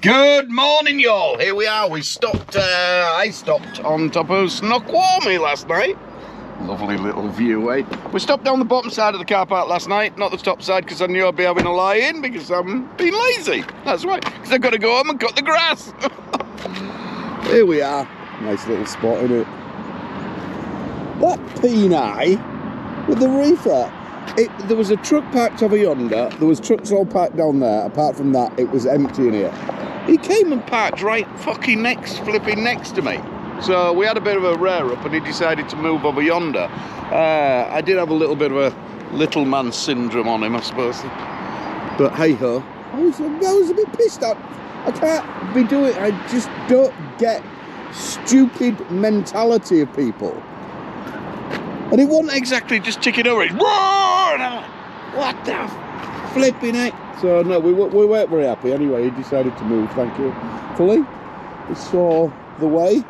Good morning, y'all. Here we are. I stopped on top of Snoqualmie last night. Lovely little view, eh? We stopped down the bottom side of the car park last night, not the top side, because I knew I'd be having a lie-in, because I'm being lazy. That's right, because I've got to go home and cut the grass. Here we are. Nice little spot, isn't it? That Peni with the reefer. There was a truck parked over yonder. There was trucks all parked down there. Apart from that, it was empty in here. He came and parked right fucking flipping next to me. So we had a bit of a rear up and he decided to move over yonder. I did have a little bit of a little man syndrome on him, I suppose. But hey ho, I was a bit pissed off. I can't be doing, I just don't get stupid mentality of people. And it wasn't exactly just ticking over. It's roar! And I'm like, what the flipping heck? So no, we weren't very happy. Anyway, he decided to move, thank you. Fully, we saw the way.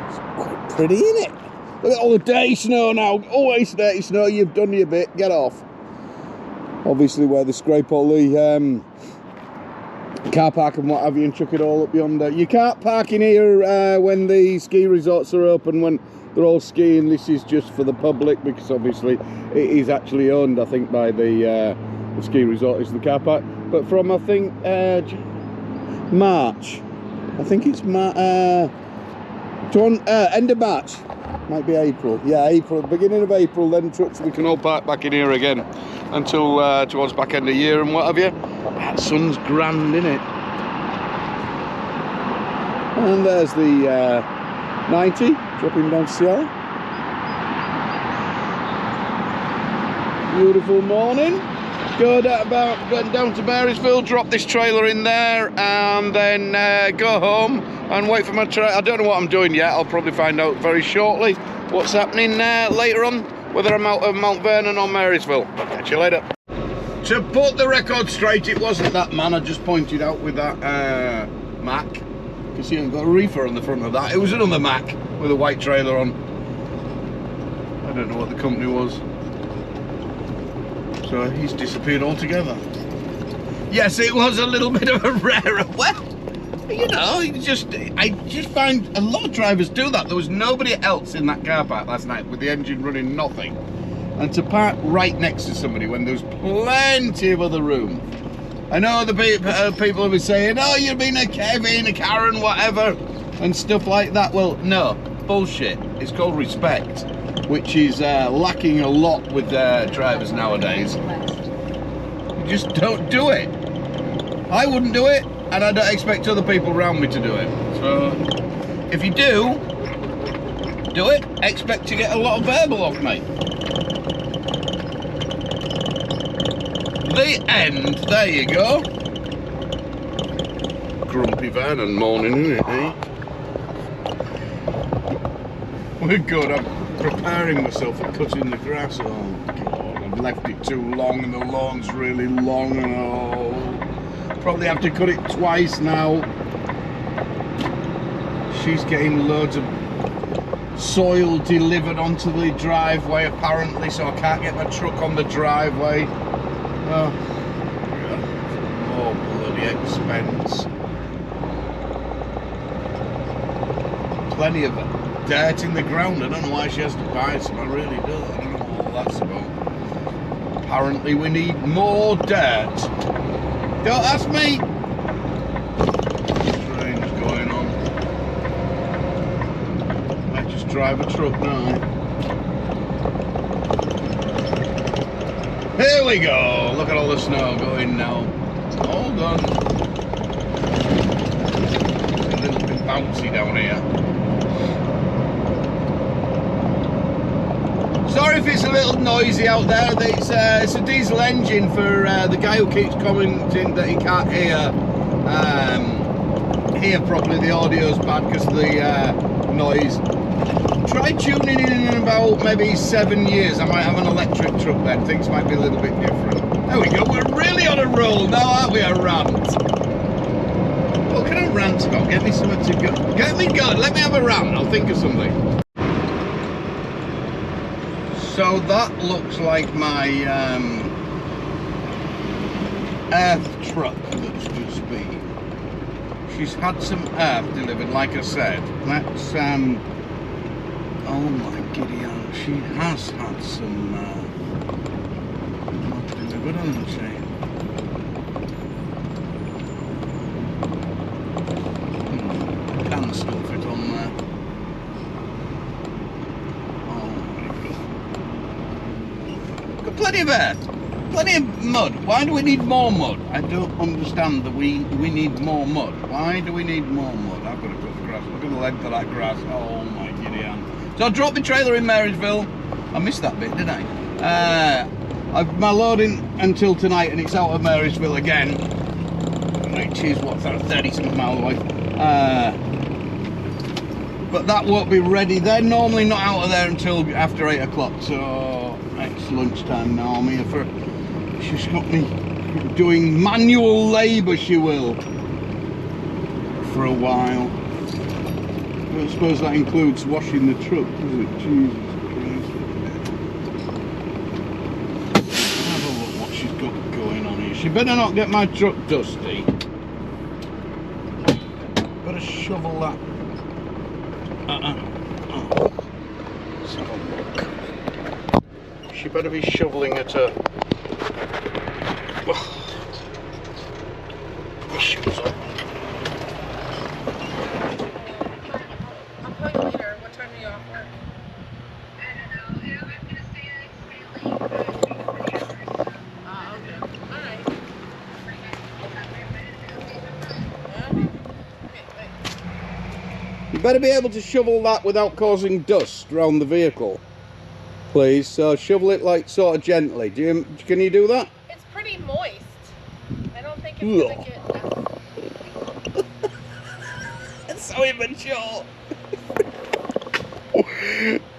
It's quite pretty, isn't it? Look at all the dirty snow now. Always dirty snow, you've done your bit, get off. Obviously where they scrape all the car park and what have you and chuck it all up yonder. You can't park in here when the ski resorts are open, when they're all skiing. This is just for the public because obviously it is actually owned, I think, by the ski resort is the car park. But from, I think, March, I think it's end of March, might be April, yeah, April, beginning of April, then trucks we can all park back in here again until towards back end of year and what have you. That sun's grand, innit? And there's the 90 dropping down to Sierra. Beautiful morning. Go down to Marysville, drop this trailer in there, and then go home and wait for my trailer. I don't know what I'm doing yet. I'll probably find out very shortly what's happening later on, whether I'm out of Mount Vernon or Marysville. I'll catch you later. To put the record straight, it wasn't that man I just pointed out with that Mac. Because he hasn't got a reefer on the front of that. It was another Mac with a white trailer on. I don't know what the company was. So he's disappeared altogether. Yes, it was a little bit of a rare. Well, you know, I just find a lot of drivers do that. There was nobody else in that car park last night with the engine running, nothing. And to park right next to somebody when there's plenty of other room. I know the people have been saying, oh, you've been a Kevin, a Karen, whatever, and stuff like that. Well, no, bullshit. It's called respect, which is lacking a lot with drivers nowadays. You just don't do it. I wouldn't do it, and I don't expect other people around me to do it. So, if you do it, expect to get a lot of verbal off me. The end, there you go. Grumpy Vernon morning, isn't it, eh? We're good, I'm preparing myself for cutting the grass. Oh God, I've left it too long and the lawn's really long and oh, probably have to cut it twice now. She's getting loads of soil delivered onto the driveway apparently, so I can't get my truck on the driveway. Oh, more bloody expense. Plenty of dirt in the ground. I don't know why she has to buy some. I really do. I don't know what all that's about. Apparently we need more dirt. Don't ask me. Train's going on. Might just drive a truck now. Here we go. Look at all the snow going now. All done. It's a little bit bouncy down here. Sorry if it's a little noisy out there. It's a diesel engine for the guy who keeps commenting that he can't hear properly. The audio's bad because of the noise. Try tuning in about maybe 7 years. I might have an electric truck then. Things might be a little bit different. There we go. We're really on a roll now, aren't we? A rant. What can I rant about? Get me something to go. Get me going. Let me have a rant. I'll think of something. So that looks like my earth truck that's just been she's had some earth delivered, like I said. That's, oh my giddy aunt, she has had some mud delivered, hasn't she? Can still fit on there. Oh my God. Got plenty of earth. Plenty of mud. Why do we need more mud? I don't understand that we need more mud. Why do we need more mud? I've got to cut the grass. Look at the length of that grass. Oh my giddy aunt. So I dropped my trailer in Marysville. I missed that bit, didn't I? My loading until tonight, and it's out of Marysville again, which is what, 30-something miles away. But that won't be ready. They're normally not out of there until after 8 o'clock. So it's lunchtime now. I'm here for. She's got me doing manual labour, she will, for a while. I don't suppose that includes washing the truck, does it? Jesus Christ. Have a look what she's got going on here. She better not get my truck dusty. Better shovel that. Oh. Let's have a look. She better be shoveling at her. Issues on. I'll call you later. What time are you off work? I don't know. I'm gonna stay late. Okay. Alright. You better be able to shovel that without causing dust around the vehicle, please. So shovel it like sort of gently. Can you do that? It's pretty moist. I don't think it's gonna get. It's so immature.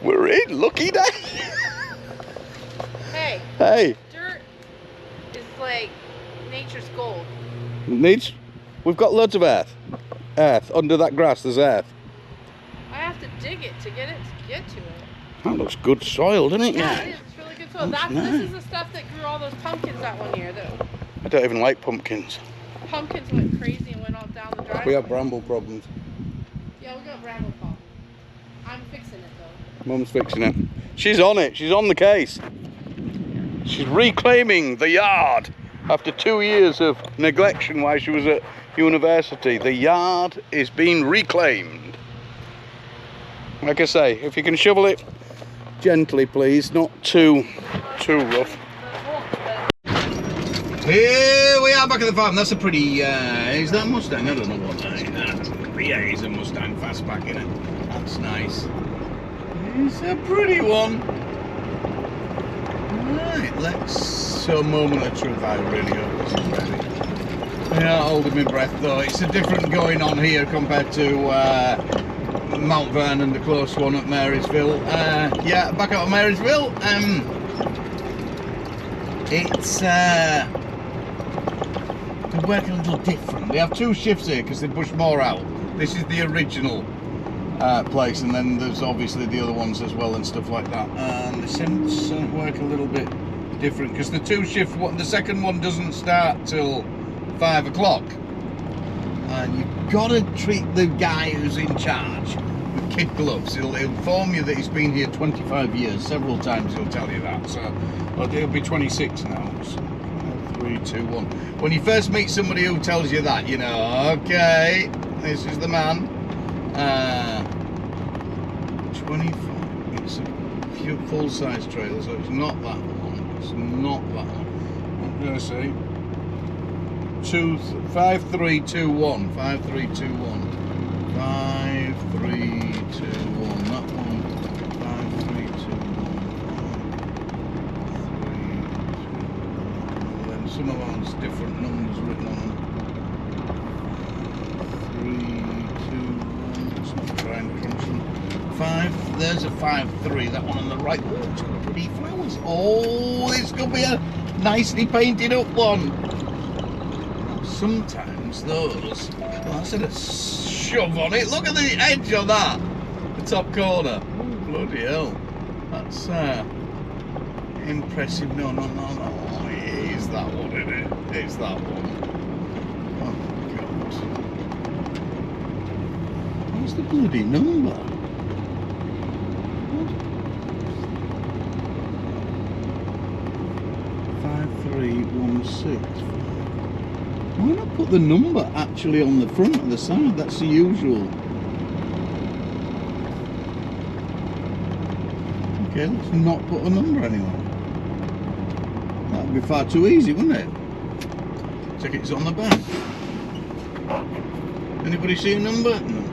We're in. Lucky day. Hey. Hey. Dirt is like nature's gold. We've got loads of earth. Earth under that grass. There's earth. I have to dig it to get to it. That looks good soil, doesn't it? Yeah, it is. It's really good soil. That's This nice. is the stuff that grew all those pumpkins that one year. The I don't even like pumpkins. pumpkins went crazy and went all down the driveway. We have bramble problems. Yeah, we got bramble problem. I'm fixing it though. Mum's fixing it. She's on it. She's on the case. She's reclaiming the yard after 2 years of neglection while she was at university. The yard is being reclaimed. Like I say, if you can shovel it gently, please, not too rough. Here we are back at the farm. That's a pretty, is that a Mustang? I don't know what that is. Yeah, it's a Mustang fastback, isn't it? That's nice. It's a pretty one. Right, so moment of truth, I really hope this is ready. Yeah, holding my breath though. It's a different going on here compared to Mount Vernon, the close one at Marysville. Yeah, back out of Marysville. It's they work a little different. They have 2 shifts here because they push more out. This is the original place, and then there's obviously the other ones as well and stuff like that. And they seem to work a little bit different because the 2 shift, the second one doesn't start till 5 o'clock. And you've got to treat the guy who's in charge with kid gloves. He'll inform you that he's been here 25 years. Several times he'll tell you that. So, well, he'll be 26 now. So, 3, 2, 1. When you first meet somebody who tells you that, you know, okay, this is the man. 25. It's a full-size trailer, so it's not that one. It's not that one. What did I say? 5, 3, 2, 1. 5, 3, 2, 1. 5, 3, 2, 1. That one. 5, 3, 2, 1. 5, 3, 2, 1. And then some of those different numbers written on them. 3, 2, 1. It's not trying to crunch them. 5. There's a 5, 3. That one on the right. Oh, it's got pretty flowers. Oh, this could be a nicely painted up one. Sometimes those, well, that's a shove on it. Look at the edge of that, the top corner. Oh, bloody hell, that's impressive. No, it is that one, isn't it? It's that one. Oh god. the bloody number? 5316. Why not put the number actually on the front of the side? That's the usual. Okay, let's not put a number anywhere. That would be far too easy, wouldn't it? Tickets on the back. Anybody see a number? No.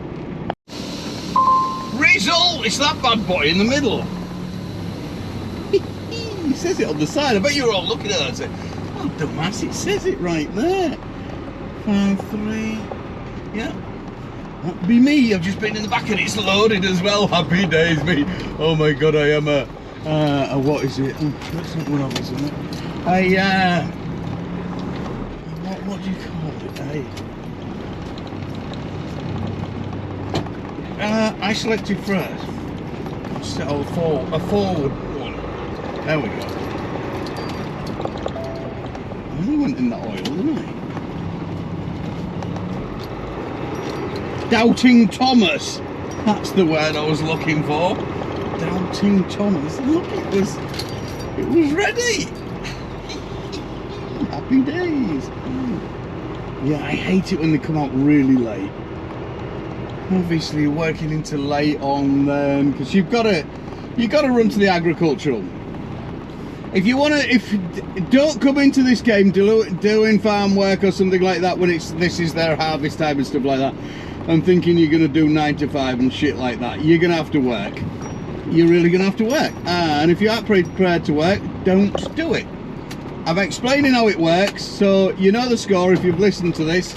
Result! It's that bad boy in the middle. He says it on the side. I bet you're all looking at that and saying, oh, dumbass, it says it right there. 53. Yeah. That'd be me. I've just been in the back and it's loaded as well. Happy days, me. Oh my god, I am a what is it? Oh, that's not one of us, isn't it? What do you call it? I selected first. Set a forward one. There we go. I only went in that oil, didn't I? Doubting Thomas. That's the word I was looking for. Doubting Thomas. Look, it was ready. Happy days. Yeah, I hate it when they come out really late. Obviously, you're working into late on them because you've got to run to the agricultural. If don't come into this game doing farm work or something like that when this is their harvest time and stuff like that, and thinking you're going to do 9 to 5 and shit like that, you're going to have to work. You're really going to have to work. And if you aren't prepared to work, don't do it. I'm explaining how it works, so you know the score if you've listened to this.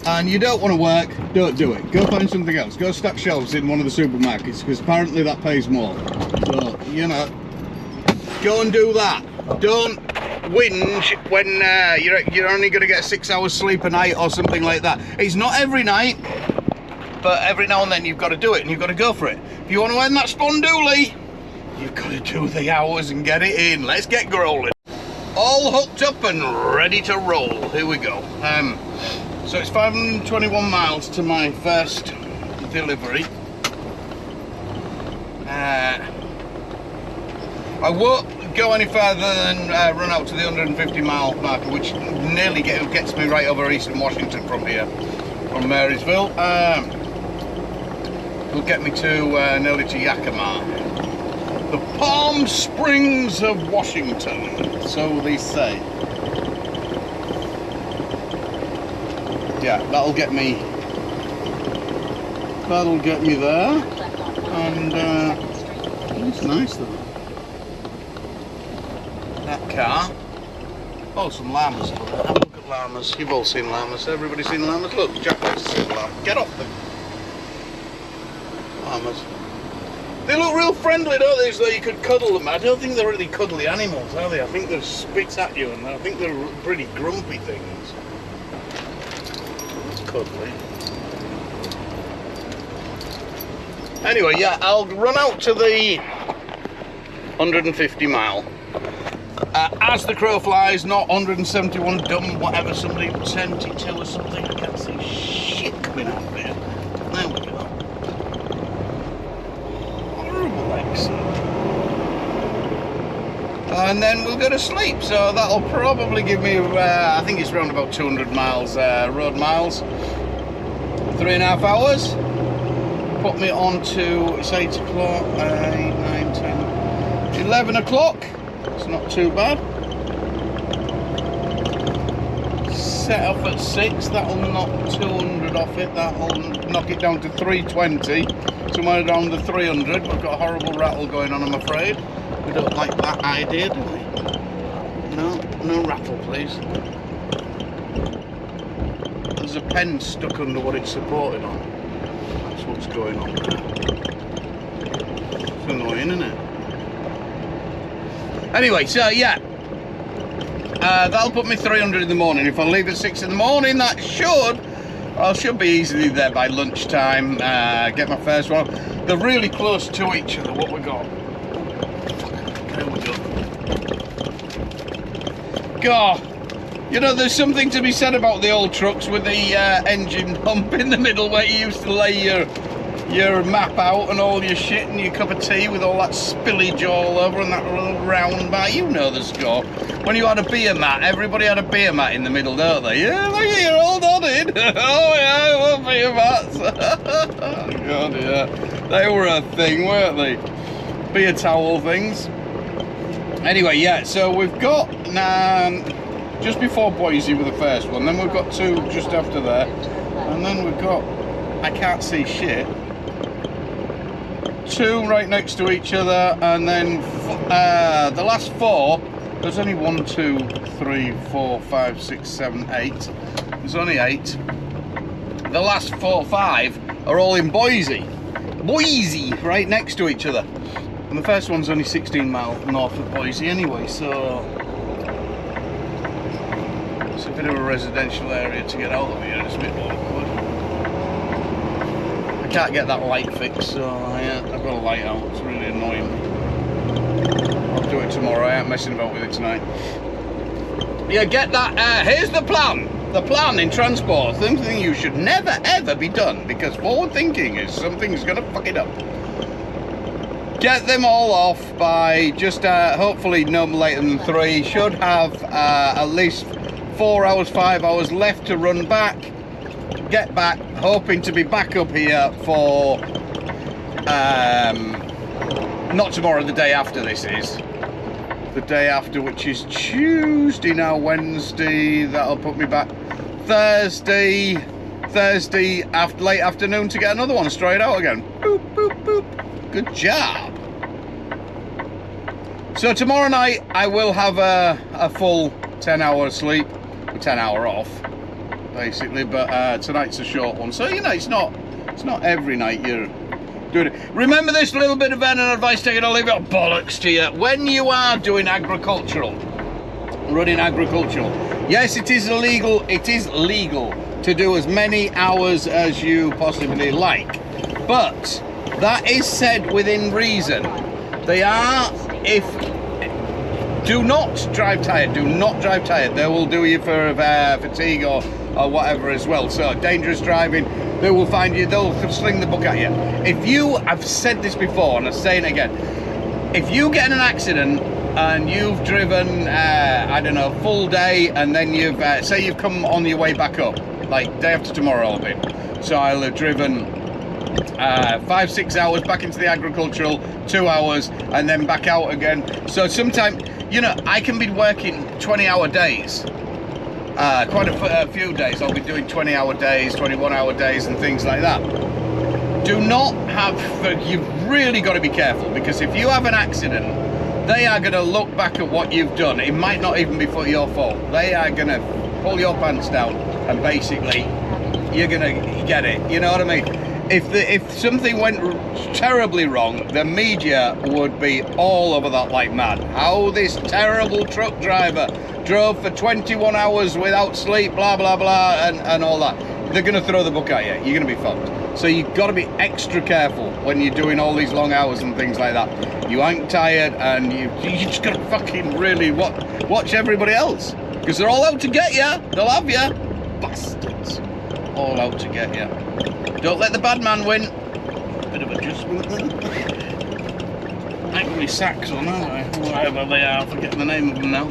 And you don't want to work, don't do it. Go find something else. Go stack shelves in one of the supermarkets because apparently that pays more. So, you know, go and do that. Don't whinge when you're only going to get 6 hours sleep a night or something like that. It's not every night, but every now and then you've got to do it and you've got to go for it. If you want to earn that spondoolie, you've got to do the hours and get it in. Let's get rolling. All hooked up and ready to roll. Here we go. So it's 521 miles to my first delivery. I won't go any further than run out to the 150 mile marker, which nearly gets me right over Eastern Washington from here, from Marysville. It'll get me to nearly to Yakima. The Palm Springs of Washington, so they say. Yeah, that'll get me there, and it's nice though. That car. Oh, some llamas. Have a look at llamas. You've all seen llamas. Everybody's seen llamas. Look, Jack likes to see the llama. Get off them. Llamas. They look real friendly, don't they? As though you could cuddle them. I don't think they're really cuddly animals, are they? I think they're spit at you, and I think they're pretty grumpy things. Cuddly. Anyway, yeah, I'll run out to the 150 mile. As the crow flies, not 171 dumb, whatever, somebody 72 or something. I can't see shit coming out there. There we go. Horrible accent. And then we'll go to sleep, so that'll probably give me, I think it's around about 200 miles, road miles. 3.5 hours. Put me on to, it's 8 o'clock, 8, 9, 10, 11 o'clock. It's not too bad. Set off at 6, that'll knock 200 off it, that'll knock it down to 320, somewhere around the 300. We've got a horrible rattle going on, I'm afraid. We don't like that idea, do we? No rattle, please. There's a pen stuck under what it's supported on. That's what's going on there. It's annoying, isn't it? Anyway, so yeah. That'll put me 300 in the morning. If I leave at 6 in the morning, I should be easily there by lunchtime. Get my first one. They're really close to each other, what we got. There we go. God, you know, there's something to be said about the old trucks with the engine hump in the middle where you used to lay your map out and all your shit and your cup of tea with all that spillage all over and that little round bar. You know the score. When you had a beer mat, everybody had a beer mat in the middle, don't they? Yeah, look at you, all nodded. Oh yeah, I love beer mats. Oh God, yeah. They were a thing, weren't they? Beer towel things. Anyway, yeah, so we've got just before Boise with the first one, then we've got 2 just after there, and then we've got, I can't see shit, 2 right next to each other, and then the last 4, there's only 1, 2, 3, 4, 5, 6, 7, 8. There's only 8. The last 4, 5 are all in Boise. Boise, right next to each other. And the first one's only 16 miles north of Boise anyway, so it's a bit of a residential area to get out of here. It's a bit awkward. I can't get that light fixed, so yeah, I've got a light out. It's really annoying. I'll do it tomorrow. I ain't messing about with it tonight. Yeah, get that. Here's the plan. The plan in transport, something you should never ever be done, because forward thinking is something's gonna fuck it up. Get them all off by just hopefully no later than 3. Should have at least 4 hours, 5 hours left to run back. Get back, hoping to be back up here for not tomorrow, the day after this is. The day after, which is Tuesday now, Wednesday, that'll put me back Thursday after late afternoon to get another one straight out again. Boop, boop, boop. Good job. So tomorrow night I will have a full 10-hour sleep, 10-hour off, basically. But tonight's a short one, so you know it's not every night you're doing it. Remember this little bit of advice taken. I'll leave it bollocks to you. When you are doing running agricultural, yes, it is illegal. It is legal to do as many hours as you possibly like, but that is said within reason. They are, do not drive tired. Do not drive tired. They will do you for fatigue or whatever as well. So dangerous driving, they will find you. They'll sling the book at you. If you, I've said this before and I'm saying it again. If you get in an accident and you've driven, I don't know, full day, and then you've say you've come on your way back up, like day after tomorrow I'll be. So I'll have driven 5-6 hours back into the agricultural, 2 hours, and then back out again. So sometimes, you know, I can be working 20-hour days. Quite a few days I'll be doing 20-hour days, 21-hour days and things like that. Do not have, you've really got to be careful, because if you have an accident, they are going to look back at what you've done. It might not even be for your fault. They are going to pull your pants down and basically you're going to get it. You know what I mean? If something went terribly wrong, the media would be all over that like mad. How this terrible truck driver drove for 21 hours without sleep, blah, blah, blah, and all that. They're going to throw the book at you. You're going to be fucked. So you've got to be extra careful when you're doing all these long hours and things like that. You ain't tired, and you just got to fucking really watch everybody else. Because they're all out to get you. They'll have you. Bastards. All out to get you. Don't let the bad man win. Bit of adjustment then. Angry Saxon, aren't they? Whatever they are, I'm forgetting the name of them now.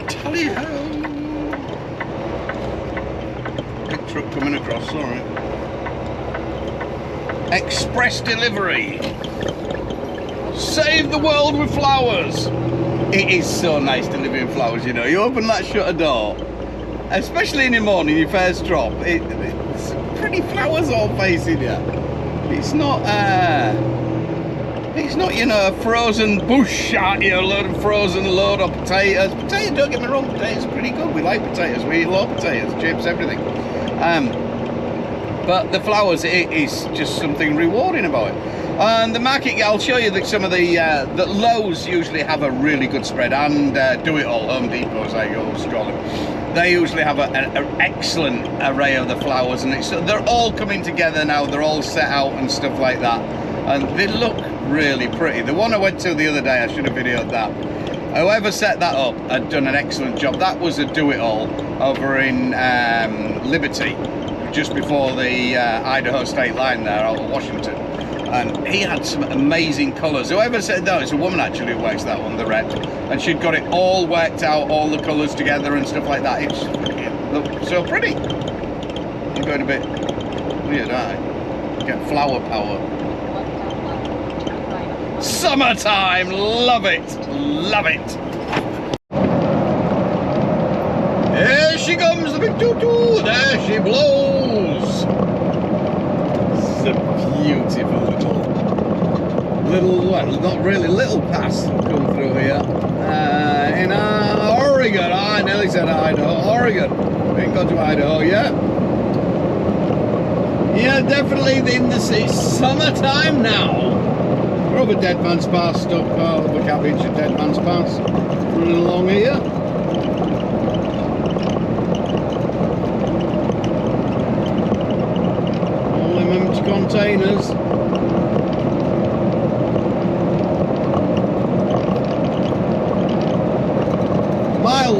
Tally-ho! Big truck coming across, sorry. Express delivery. Save the world with flowers. It is so nice to live in flowers, you know. You open that shutter door, especially in the morning, your first drop, it's pretty flowers all facing you. It's not, you know, a frozen bush out here, a frozen load of potatoes. Potatoes, don't get me wrong, potatoes are pretty good. We like potatoes, we eat a lot of potatoes, chips, everything. But the flowers, it is just something rewarding about it. And the market, I'll show you that some of the Lowe's usually have a really good spread, and Do It All, Home Depot, as I go scrolling. They usually have an excellent array of the flowers, and they're all coming together now. They're all set out and stuff like that, and they look really pretty. The one I went to the other day, I should have videoed that. Whoever set that up had done an excellent job. That was a do-it-all over in Liberty, just before the Idaho state line there, out of Washington. And he had some amazing colours. Whoever said that, it's a woman actually who works that one, the rep, and she'd got it all worked out, all the colours together and stuff like that. It looked so pretty. I'm going a bit weird, aren't I? Get flower power. Summertime, love it, love it. Here she comes, the big tutu, there she blows. It's a beautiful little, well, not really little pass come through here. In Oregon, I nearly said Idaho, Oregon. We ain't got to Idaho yet. Yeah, definitely in the sea. Summertime now. We're over Dead Man's Pass, stuck over Cabbage and Dead Man's Pass. Running along here. All them empty containers. Mile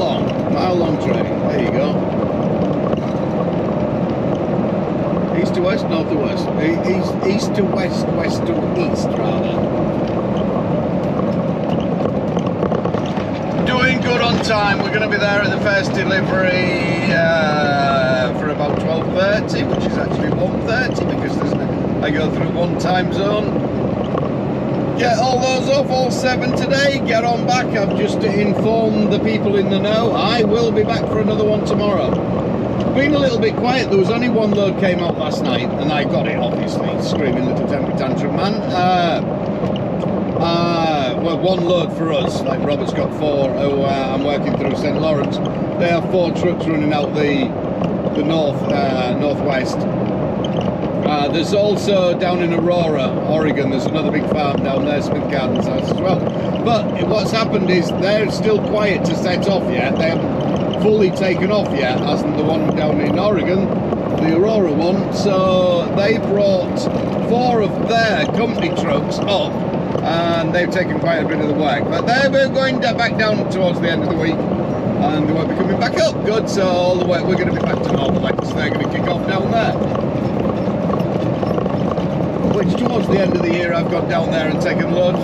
long train. There you go. East to west, north to west. East to west, west to east, rather. Doing good on time. We're going to be there at the first delivery for about 12:30, which is actually 1:30 because I go through one time zone. Get all those off, all 7 today. Get on back. I've just informed the people in the know. I will be back for another one tomorrow. Been a little bit quiet. There was only one load came out last night and I got it, obviously. Screaming little temper tantrum man. Well, one load for us, like Robert's got 4 who I'm working through St. Lawrence. They have 4 trucks running out the northwest. There's also down in Aurora, Oregon, there's another big farm down there, Smith Gardens House as well. But what's happened is they're still quiet to set off yet. They haven't fully taken off yet, as the one down in Oregon, the Aurora one. So they brought 4 of their company trucks up and they've taken quite a bit of the work. But they're going back down towards the end of the week and they won't be coming back up. Good, so all the way we're going to be back to normal, like so they're going to kick off down there. Which towards the end of the year I've got down there and taken loads.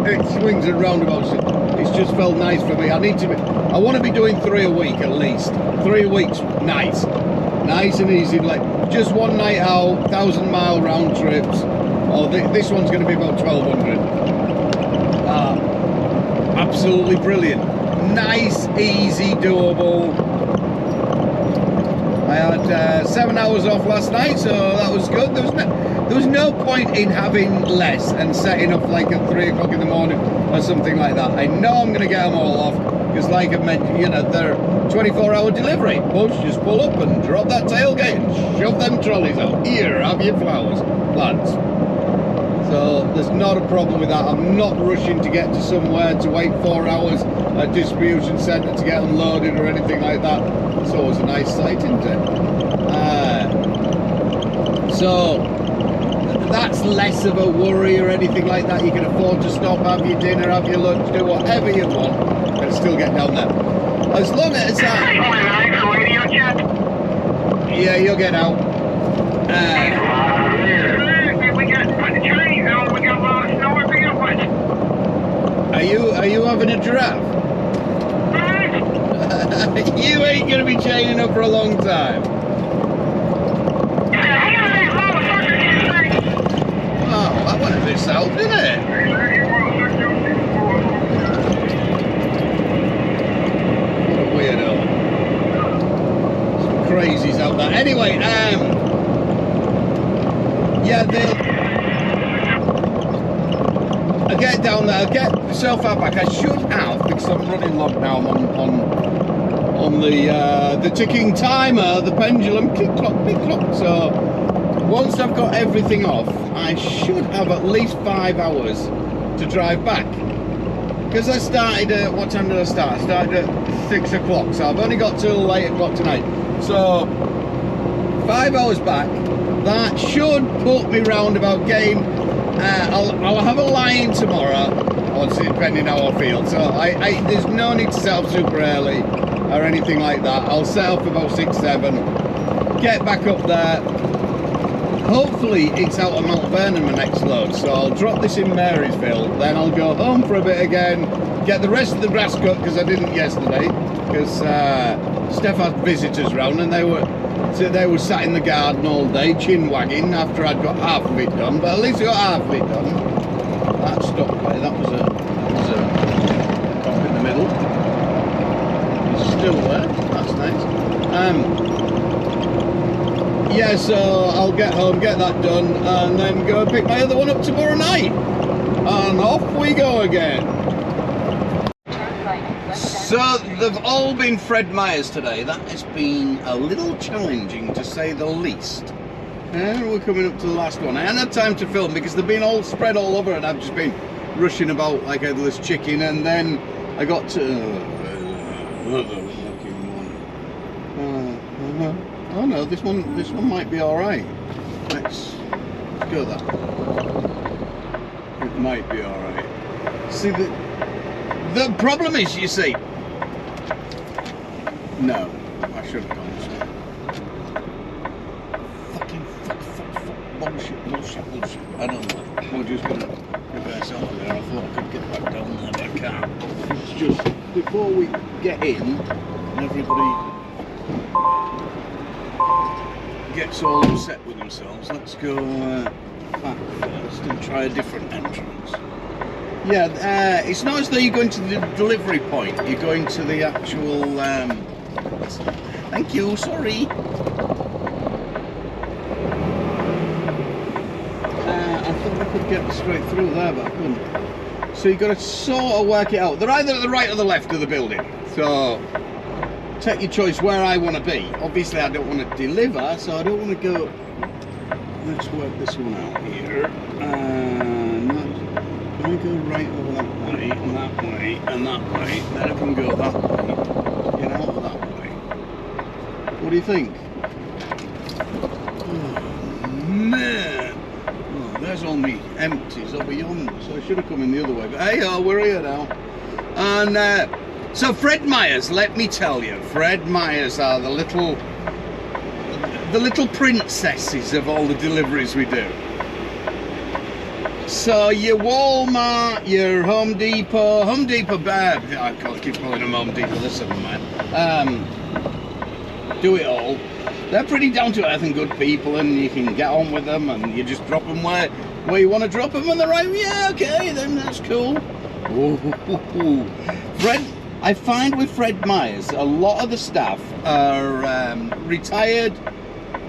It swings and roundabouts. It's just felt nice for me. I want to be doing 3 a week at least. 3 a week's nice and easy. Like just one night out, 1,000-mile round trips. Oh, this one's going to be about 1,200. Absolutely brilliant. Nice, easy, doable. I had 7 hours off last night, so that was good. There was no point in having less and setting up like at 3 o'clock in the morning or something like that. I know I'm going to get them all off because, like I mentioned, you know, they're 24-hour delivery. Just pull up and drop that tailgate and shove them trolleys out. Here, have your flowers, lads. So there's not a problem with that. I'm not rushing to get to somewhere to wait 4 hours at a distribution centre to get unloaded or anything like that. It's always a nice sight, isn't it? So that's less of a worry or anything like that. You can afford to stop, have your dinner, have your lunch, do whatever you want and still get down there. As long as that... Yeah, you'll get out. Are you having a giraffe? You ain't gonna be chaining up for a long time. Oh, that went a bit south, didn't it? What a weirdo. Some crazies out there. Anyway, yeah, I'll get down there, I'll get myself out back. I should have, because I'm running long now, I'm on the ticking timer, the pendulum, click clock, click clock. So once I've got everything off, I should have at least 5 hours to drive back. Because I started at, what time did I start? I started at 6 o'clock, so I've only got till 8 o'clock tonight. So 5 hours back, that should put me round about getting, I'll have a line tomorrow or depending how I feel. So there's no need to set off super early or anything like that. I'll set off about 6, 7, get back up there. Hopefully it's out of Mount Vernon my next load, so I'll drop this in Marysville, then I'll go home for a bit again, get the rest of the grass cut, because I didn't yesterday, because Steph had visitors round and they were sat in the garden all day chin wagging after I'd got half of it done, but at least I got half of it done. That stopped there, that was a cop in the middle. He's still there, that's nice. Yeah, so I'll get home, get that done, and then go and pick my other one up tomorrow night. And off we go again. So they've all been Fred Meyers today. That has been a little challenging, to say the least. And we're coming up to the last one. I hadn't had time to film because they've been all spread all over, and I've just been rushing about like a headless chicken. And then I got to another looking one. Oh no, this one might be all right. Let's go that way. It might be all right. See, the problem is, you see. No, I should have gone this way. Fuck, bullshit. I don't know. We're just gonna reverse over there. I thought I could get back down there, but I can't. It's just before we get in, and everybody gets all upset with themselves, let's go back first and try a different entrance. Yeah, it's not as though you're going to the delivery point, you're going to the actual thank you, sorry. I thought I could get straight through there, but I couldn't. So you've got to sort of work it out. They're either at the right or the left of the building, so take your choice where I want to be. Obviously I don't want to deliver, so I don't want to go. Let's work this one out here. I go right over that way, and that way, and that way. Then I can go that way, get out that way. What do you think? Oh, man. Oh, there's all me empties over yonder, so I should have come in the other way. But hey, we're here now. And so Fred Meyers, let me tell you, Fred Meyers are the little princesses of all the deliveries we do. So your Walmart, your Home Depot, I keep calling them Home Depot, this isn't mine. Do it all. They're pretty down to earth and good people, and you can get on with them, and you just drop them where you want to drop them, and they're like, yeah, okay, then that's cool. Ooh. I find with Fred Meyers, a lot of the staff are retired,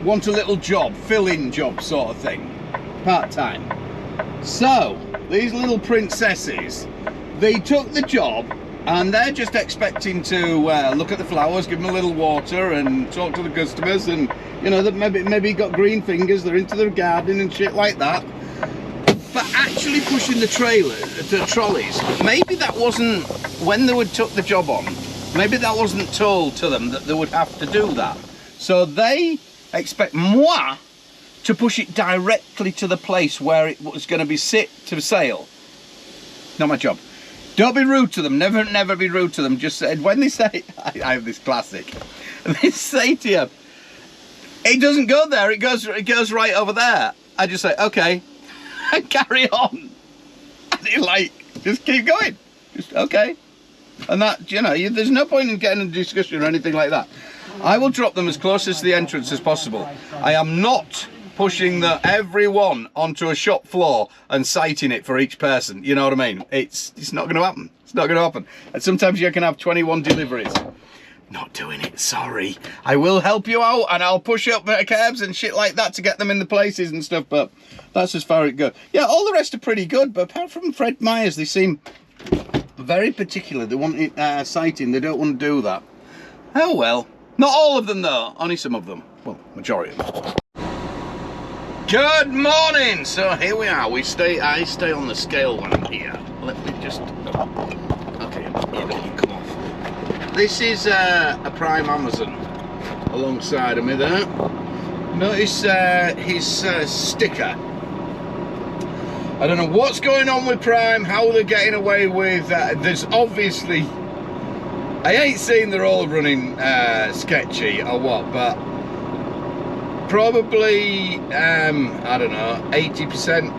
want a little job, fill-in job sort of thing, part-time. So, these little princesses, they took the job and they're just expecting to look at the flowers, give them a little water and talk to the customers, and you know, that maybe got green fingers, they're into their garden and shit like that. But actually pushing the trolleys, maybe that wasn't, when they took the job on, maybe that wasn't told to them that they would have to do that. So they expect moi to push it directly to the place where it was going to be sit to sale. Not my job. Don't be rude to them. Never be rude to them. Just when they say, I have this classic. They say to you, it doesn't go there. It goes right over there. I just say, okay, and carry on. And you're like, just keep going. Just okay. And that, you know, there's no point in getting a discussion or anything like that. I will drop them as close as the entrance as possible. I am not pushing everyone onto a shop floor and sighting it for each person. You know what I mean? It's not going to happen. It's not going to happen. And sometimes you can have 21 deliveries. Not doing it, sorry. I will help you out and I'll push up cabs and shit like that to get them in the places and stuff, but that's as far as it goes. Yeah, all the rest are pretty good, but apart from Fred Meyers, they seem very particular. They want it sighting. They don't want to do that. Oh well. Not all of them though, only some of them. Well, majority of them. Good morning! So here we are. I stay on the scale when I'm here. Let me just... Okay, you can come off. This is a Prime Amazon alongside of me there. Notice his sticker. I don't know what's going on with Prime, how they're getting away with there's obviously, I ain't saying they're all running sketchy or what, but probably I don't know, 80%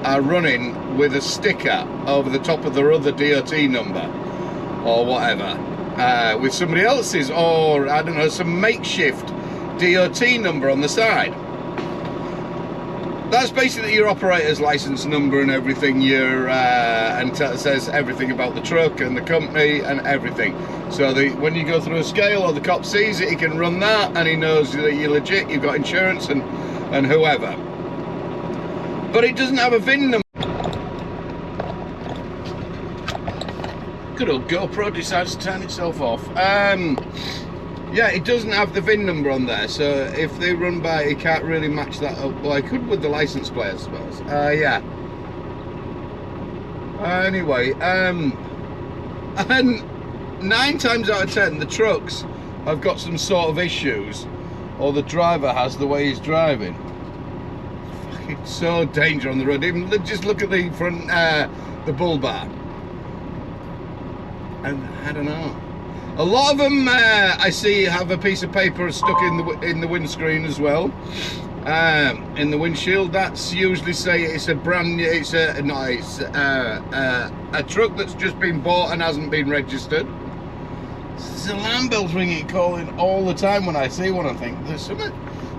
are running with a sticker over the top of their other DOT number or whatever, with somebody else's, or I don't know, some makeshift DOT number on the side. That's basically your operator's license number and everything. And it says everything about the truck and the company and everything. So when you go through a scale or the cop sees it, he can run that and he knows that you're legit, you've got insurance and whoever. But it doesn't have a VIN number. Good old GoPro decides to turn itself off. Yeah, it doesn't have the VIN number on there, so if they run by, it can't really match that up. Well, I could with the license plate, I suppose. Yeah. Anyway, and 9 times out of 10, the trucks have got some sort of issues, or the driver has the way he's driving. Fucking so dangerous on the road. Even just look at the front, the bull bar. And I don't know. A lot of them I see have a piece of paper stuck in the windscreen as well, in the windshield. That's usually say it's a brand new, it's a truck that's just been bought and hasn't been registered. There's alarm bells ringing, calling all the time when I see one. I think there's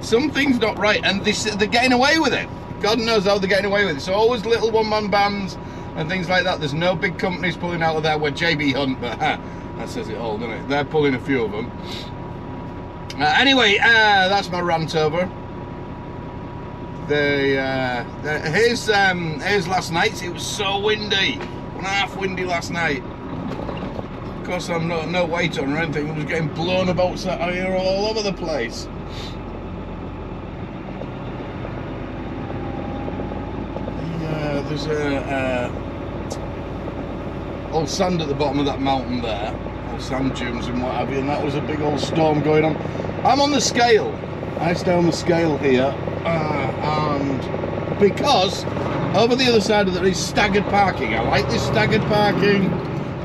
something's not right, and they're getting away with it. God knows how they're getting away with it. So always little one-man bands and things like that. There's no big companies pulling out of there. Where JB Hunt, but that says it all, doesn't it? They're pulling a few of them. Anyway, that's my rant over. Here's last night. It was so windy, 1.5 windy last night. Of course, I'm no weight on or anything. I was getting blown about here all over the place. There's old sand at the bottom of that mountain there, old sand dunes and what have you, and that was a big old storm going on. I'm on the scale. I stay on the scale here, and because over the other side of there is staggered parking. I like this staggered parking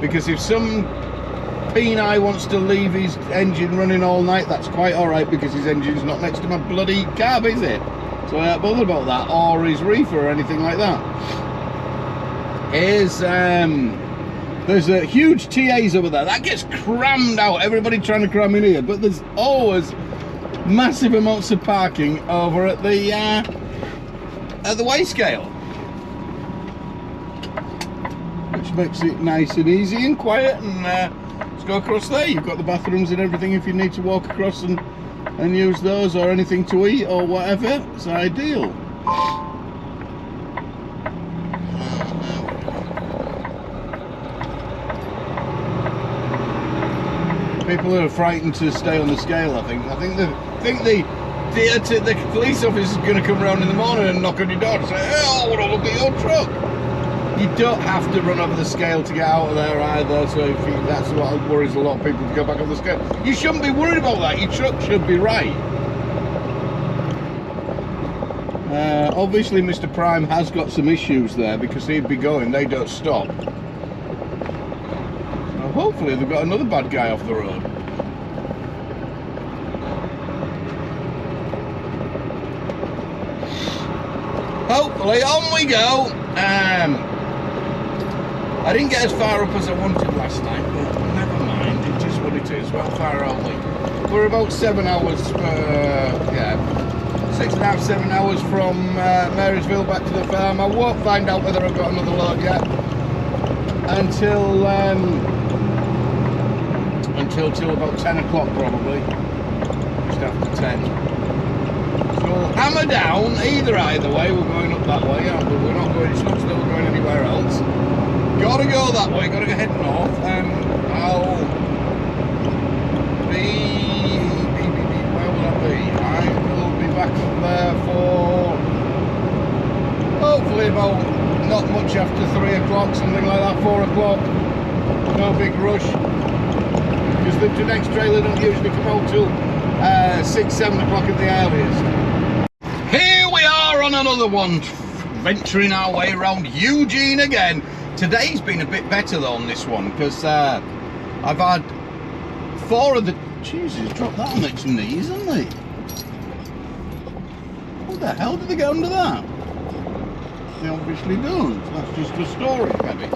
because if some Peni wants to leave his engine running all night, that's quite alright, because his engine's not next to my bloody cab, is it? So I ain't bothered about that, or his reefer or anything like that. There's a huge TAs over there. That gets crammed out, everybody trying to cram in here, but there's always massive amounts of parking over at the weigh scale, which makes it nice and easy and quiet. And let's go across there. You've got the bathrooms and everything if you need to walk across and use those, or anything to eat or whatever. It's ideal. People are frightened to stay on the scale. I think the police officer is going to come around in the morning and knock on your door and say, "Hey, I want to look at your truck." You don't have to run over the scale to get out of there either. So if that's what worries a lot of people to go back on the scale. You shouldn't be worried about that. Your truck should be right. Obviously, Mr. Prime has got some issues there, because he'd be going. They don't stop. So hopefully, they've got another bad guy off the road. Hopefully, on we go. I didn't get as far up as I wanted last night, but never mind. It is what it is. How far are we? We're about 7 hours. 6.5, 7 hours from Marysville back to the farm. I won't find out whether I've got another load yet until till about 10 o'clock probably, just after 10. So we'll hammer down either way. We're going up that way, aren't we? We're not going. It's not still going anywhere else. Gotta go that way. Gotta go head north. I'll be. Where will I be? I will be back up there for hopefully about not much after 3 o'clock, something like that, 4 o'clock. No big rush, because the next trailer don't usually come out till 6, 7 o'clock at the earliest. Here we are on another one. venturing our way around Eugene again. Today's been a bit better though on this one, because I've had 4 of the... Jesus, dropped that on its knees, haven't they? What the hell did they get under that? They obviously don't. That's just a story, maybe.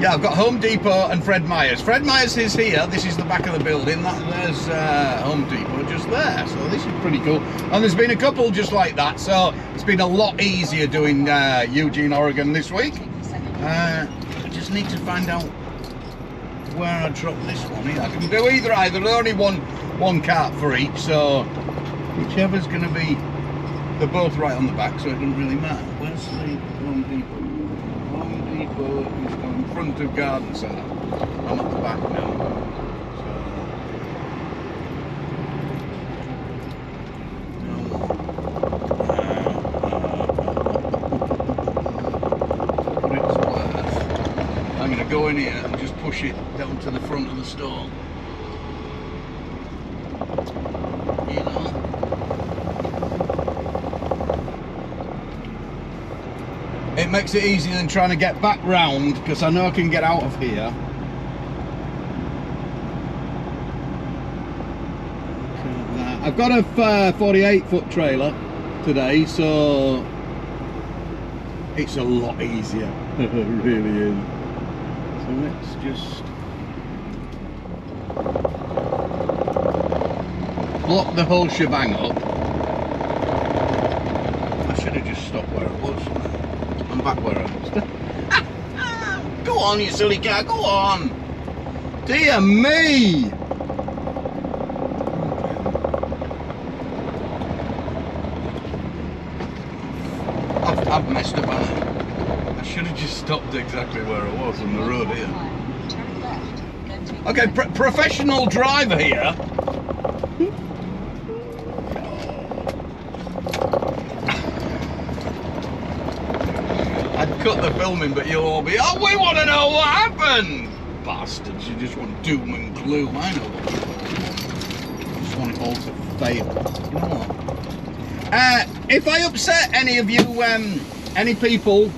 Yeah, I've got Home Depot and Fred Meyers. Fred Meyers is here. This is the back of the building. There's Home Depot just there. So this is pretty cool. And there's been a couple just like that. So it's been a lot easier doing Eugene, Oregon this week. I just need to find out where I drop this one. I can do either. There's only one cart for each. So whichever's going to be... They're both right on the back, so it doesn't really matter. Where's the Home Depot? Home Depot is in front of Garden Centre. I'm at the back now. I'm going to go in here and just push it down to the front of the store. You know. It makes it easier than trying to get back round, because I know I can get out of here. I've got a 48-foot trailer today, so it's a lot easier. It really is. So let's just block the whole shebang up. I should have just stopped where it was. I'm back where I was. Go on, you silly car, go on! Dear me! I've messed up, haven't I? I should have just stopped exactly where I was on the road here. Okay, professional driver here. I'd cut the filming, but you'll all be, oh, we want to know what happened! Bastards, you just want doom and gloom. I know what you want. I just want it all to fail. You know what? If I upset any of you, any people,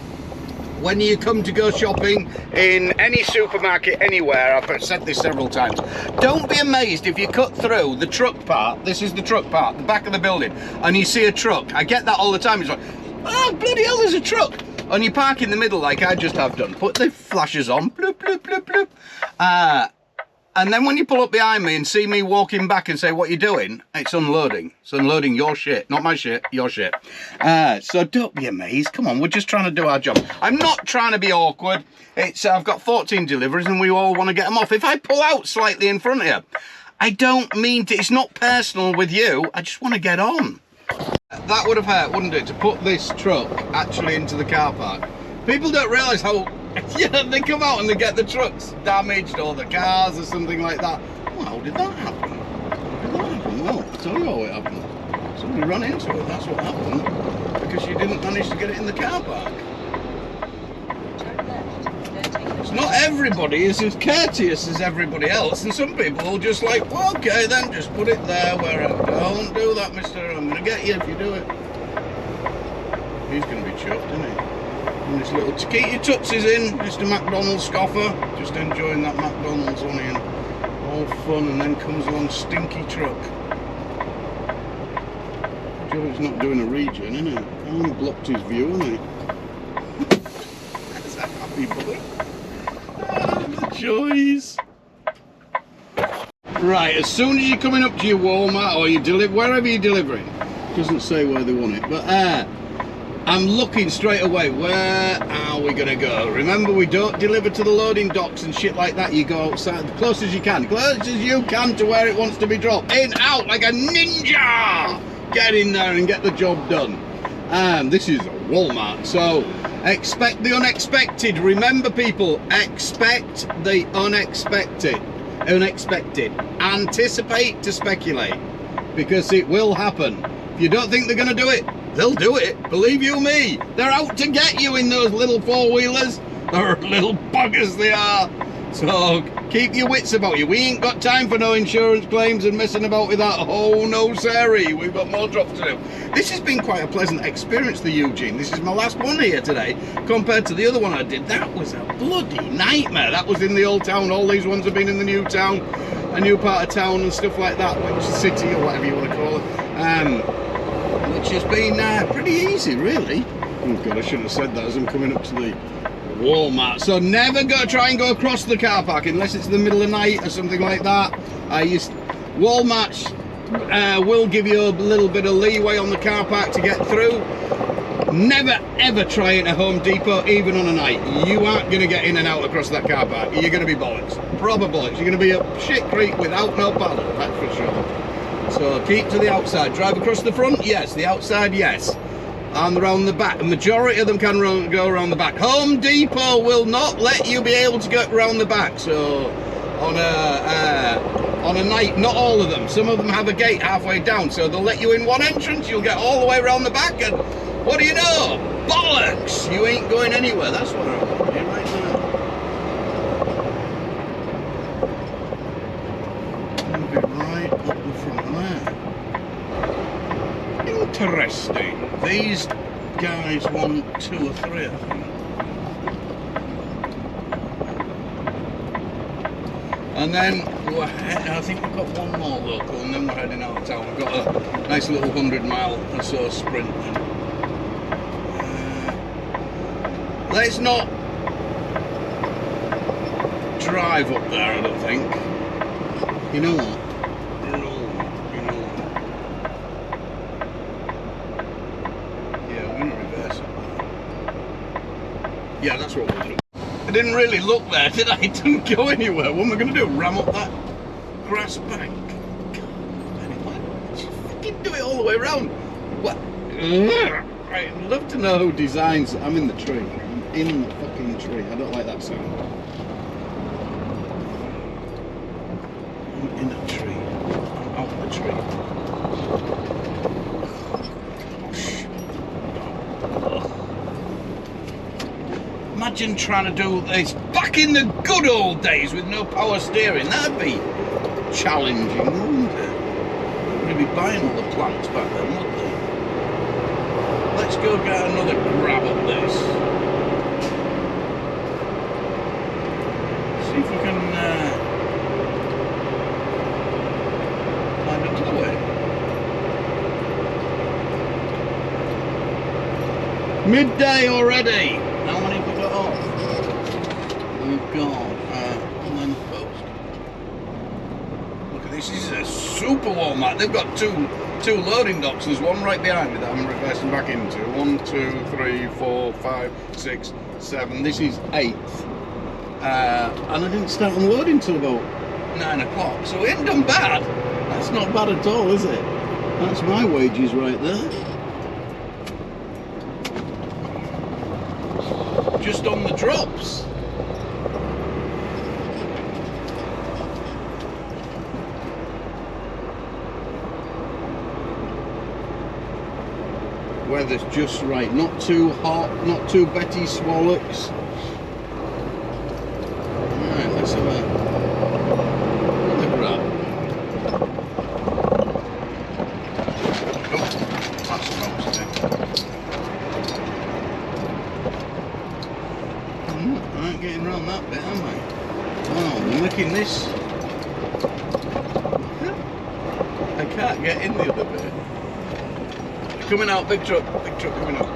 when you come to go shopping in any supermarket anywhere, I've said this several times, don't be amazed if you cut through the truck part. This is the truck part, the back of the building, and you see a truck. I get that all the time. It's like, oh, bloody hell, there's a truck. And you park in the middle like I just have done. Put the flashers on, bloop, bloop, bloop, bloop. And then when you pull up behind me and see me walking back and say, what you doing? It's unloading. It's unloading your shit. Not my shit, your shit. So don't be amazed. Come on, we're just trying to do our job. I'm not trying to be awkward. It's I've got 14 deliveries and we all want to get them off. If I pull out slightly in front of you, I don't mean to, it's not personal with you. I just want to get on. That would have hurt, wouldn't it, to put this truck actually into the car park. People don't realise how, they come out and they get the trucks damaged or the cars or something like that. Well, how did that happen? How did that happen? Well, I'll tell you how it happened. Somebody ran into it, that's what happened. Because you didn't manage to get it in the car park. It's not everybody is as courteous as everybody else, and some people will just like, well, okay then, just put it there where don't do that, mister, I'm going to get you if you do it. He's going to be chuffed, isn't he? And this little, to keep your tutsies in, Mr. McDonald's scoffer, just enjoying that McDonald's on him, all fun, and then comes along stinky truck. Joe's not doing a regen, isn't he? Oh, he blocked his view, hasn't he? That's a happy boy. The joys. Right, as soon as you're coming up to your Walmart or you deliver wherever you're delivering, it doesn't say where they want it, but I'm looking straight away, where are we gonna go? Remember, we don't deliver to the loading docks and shit like that. You go outside as close as you can to where it wants to be dropped. In, out, like a ninja! Get in there and get the job done. This is Walmart, so expect the unexpected. Remember, people, expect the unexpected. Anticipate to speculate, because it will happen. If you don't think they're going to do it, they'll do it. Believe you me, they're out to get you in those little four-wheelers. They're little buggers they are. So keep your wits about you. We ain't got time for no insurance claims and messing about with that. Oh no, sorry. We've got more drops to do. This has been quite a pleasant experience, the Eugene. This is my last one here today, compared to the other one I did. That was a bloody nightmare. That was in the old town. All these ones have been in the new town, a new part of town and stuff like that, which city or whatever you want to call it. Which has been pretty easy, really. Oh God, I shouldn't have said that as I'm coming up to the Walmart. So never try and go across the car park unless it's the middle of the night or something like that. Walmart will give you a little bit of leeway on the car park to get through. Never ever try it at Home Depot, even on a night. You aren't going to get in and out across that car park. You're going to be bollocks. Proper bollocks. You're going to be a shit creek without no paddle, that's for sure. So keep to the outside. Drive across the front, yes. The outside, yes. And around the back. The majority of them can go around the back. Home Depot will not let you be able to get around the back. So on a night, not all of them. Some of them have a gate halfway down, so they'll let you in one entrance. You'll get all the way around the back, and what do you know? Bollocks! You ain't going anywhere. That's what I'm telling you right now. I'll be right up the front there. Interesting. These guys want 2 or 3, I think. And then I think we've got one more local, and then we're heading out of town. We've got a nice little 100-mile or so sprint. Let's not drive up there, I don't think. You know what? Yeah, that's what we'll do. I didn't really look there, did I? It didn't go anywhere. What am I going to do? Ram up that grass bank? God, why don't you fucking do it all the way around? What? I'd love to know who designs. I'm in the tree. I'm in the fucking tree. I don't like that sound. I'm in a tree. I'm out of the tree. Imagine trying to do this back in the good old days with no power steering. That'd be challenging, wouldn't it? We'd be buying all the plants back then, wouldn't they? Let's go get another grab at this. See if we can find another way. Midday already. How many have we got off? We've got lamp post. Look at this. This is a super Walmart. They've got two loading docks. There's one right behind me that I'm reversing back into. 1, 2, 3, 4, 5, 6, 7. This is 8th. And I didn't start unloading till about 9 o'clock. So we ain't done bad. That's not bad at all, is it? That's my wages right there. Just on the drops. Weather's just right, not too hot, not too Betty Swallocks. Right, let's have a grab. Oh, that's smokes there. Right, getting around that bit, am I? Wow, we're making this. I can't get in the other bit. Coming out, big truck coming up.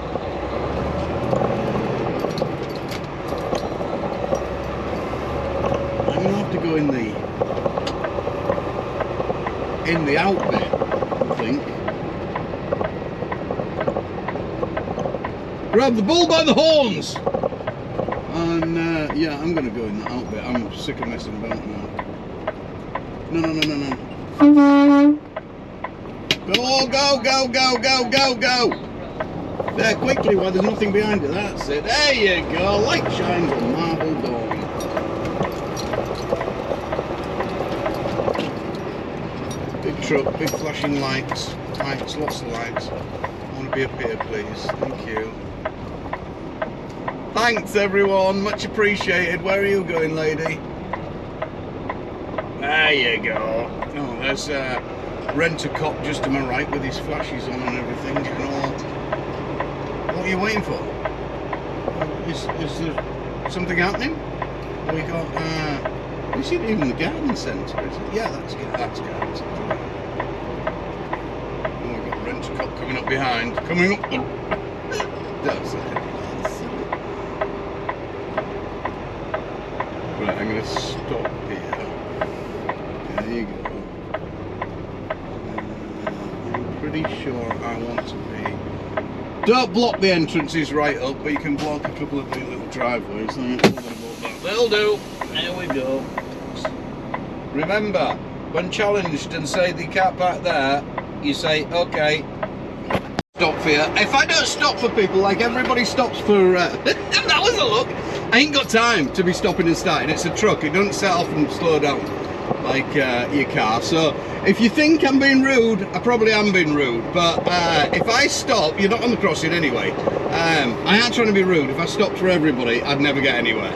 I'm gonna have to go in the out bit, I think. Grab the bull by the horns! And yeah, I'm gonna go in the out bit. I'm sick of messing about now. No. Go! There, quickly, while there's nothing behind it. That's it. There you go. Light shines on marble dawn. Big truck, big flashing lights. Lights, lots of lights. I want to be up here, please. Thank you. Thanks, everyone. Much appreciated. Where are you going, lady? There you go. Oh, there's Rent-A-Cop just to my right with his flashes on and everything. Getting all... What are you waiting for? Is there something happening? We got... this isn't even the garden centre, is it? Yeah, that's garden centre. Oh, we've got Rent-A-Cop coming up behind. Coming up... That's it. Right, I'm going to stop here. There you go. I'm pretty sure I want to be... Don't block the entrances right up, but you can block a couple of the little driveways. They'll do. There we go. Remember, when challenged and say they can't park there, you say, okay, stop for you. If I don't stop for people like everybody stops for... that was a look. I ain't got time to be stopping and starting. It's a truck. It doesn't set off and slow down like your car. So if you think I'm being rude, I probably am being rude. But if I stop, you're not on the crossing anyway. I ain't trying to be rude. If I stopped for everybody, I'd never get anywhere.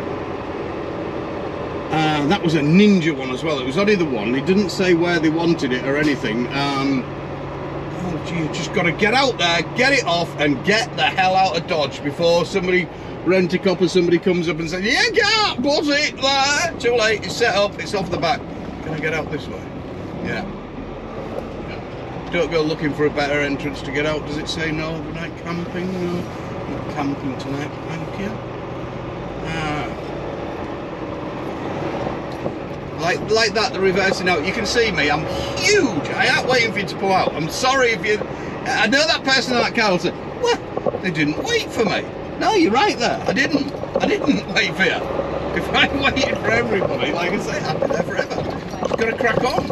That was a Ninja one as well. It was only the one. He didn't say where they wanted it or anything. Oh, gee, you just got to get out there, get it off, and get the hell out of Dodge before somebody... Rent-A-Cop or somebody comes up and says, yeah, can't buzz it there. Too late, it's set up, it's off the back. Can I get out this way? Yeah. Don't go looking for a better entrance to get out. Does it say no overnight camping? No, not camping tonight, thank you. Like that, the reversing out. You can see me, I'm huge. I ain't waiting for you to pull out. I'm sorry if you... I know that person in that car will say, well, they didn't wait for me. No, you're right there. I didn't wait for you. If I waited for everybody, like I say, I'd be there forever. Just got to crack on.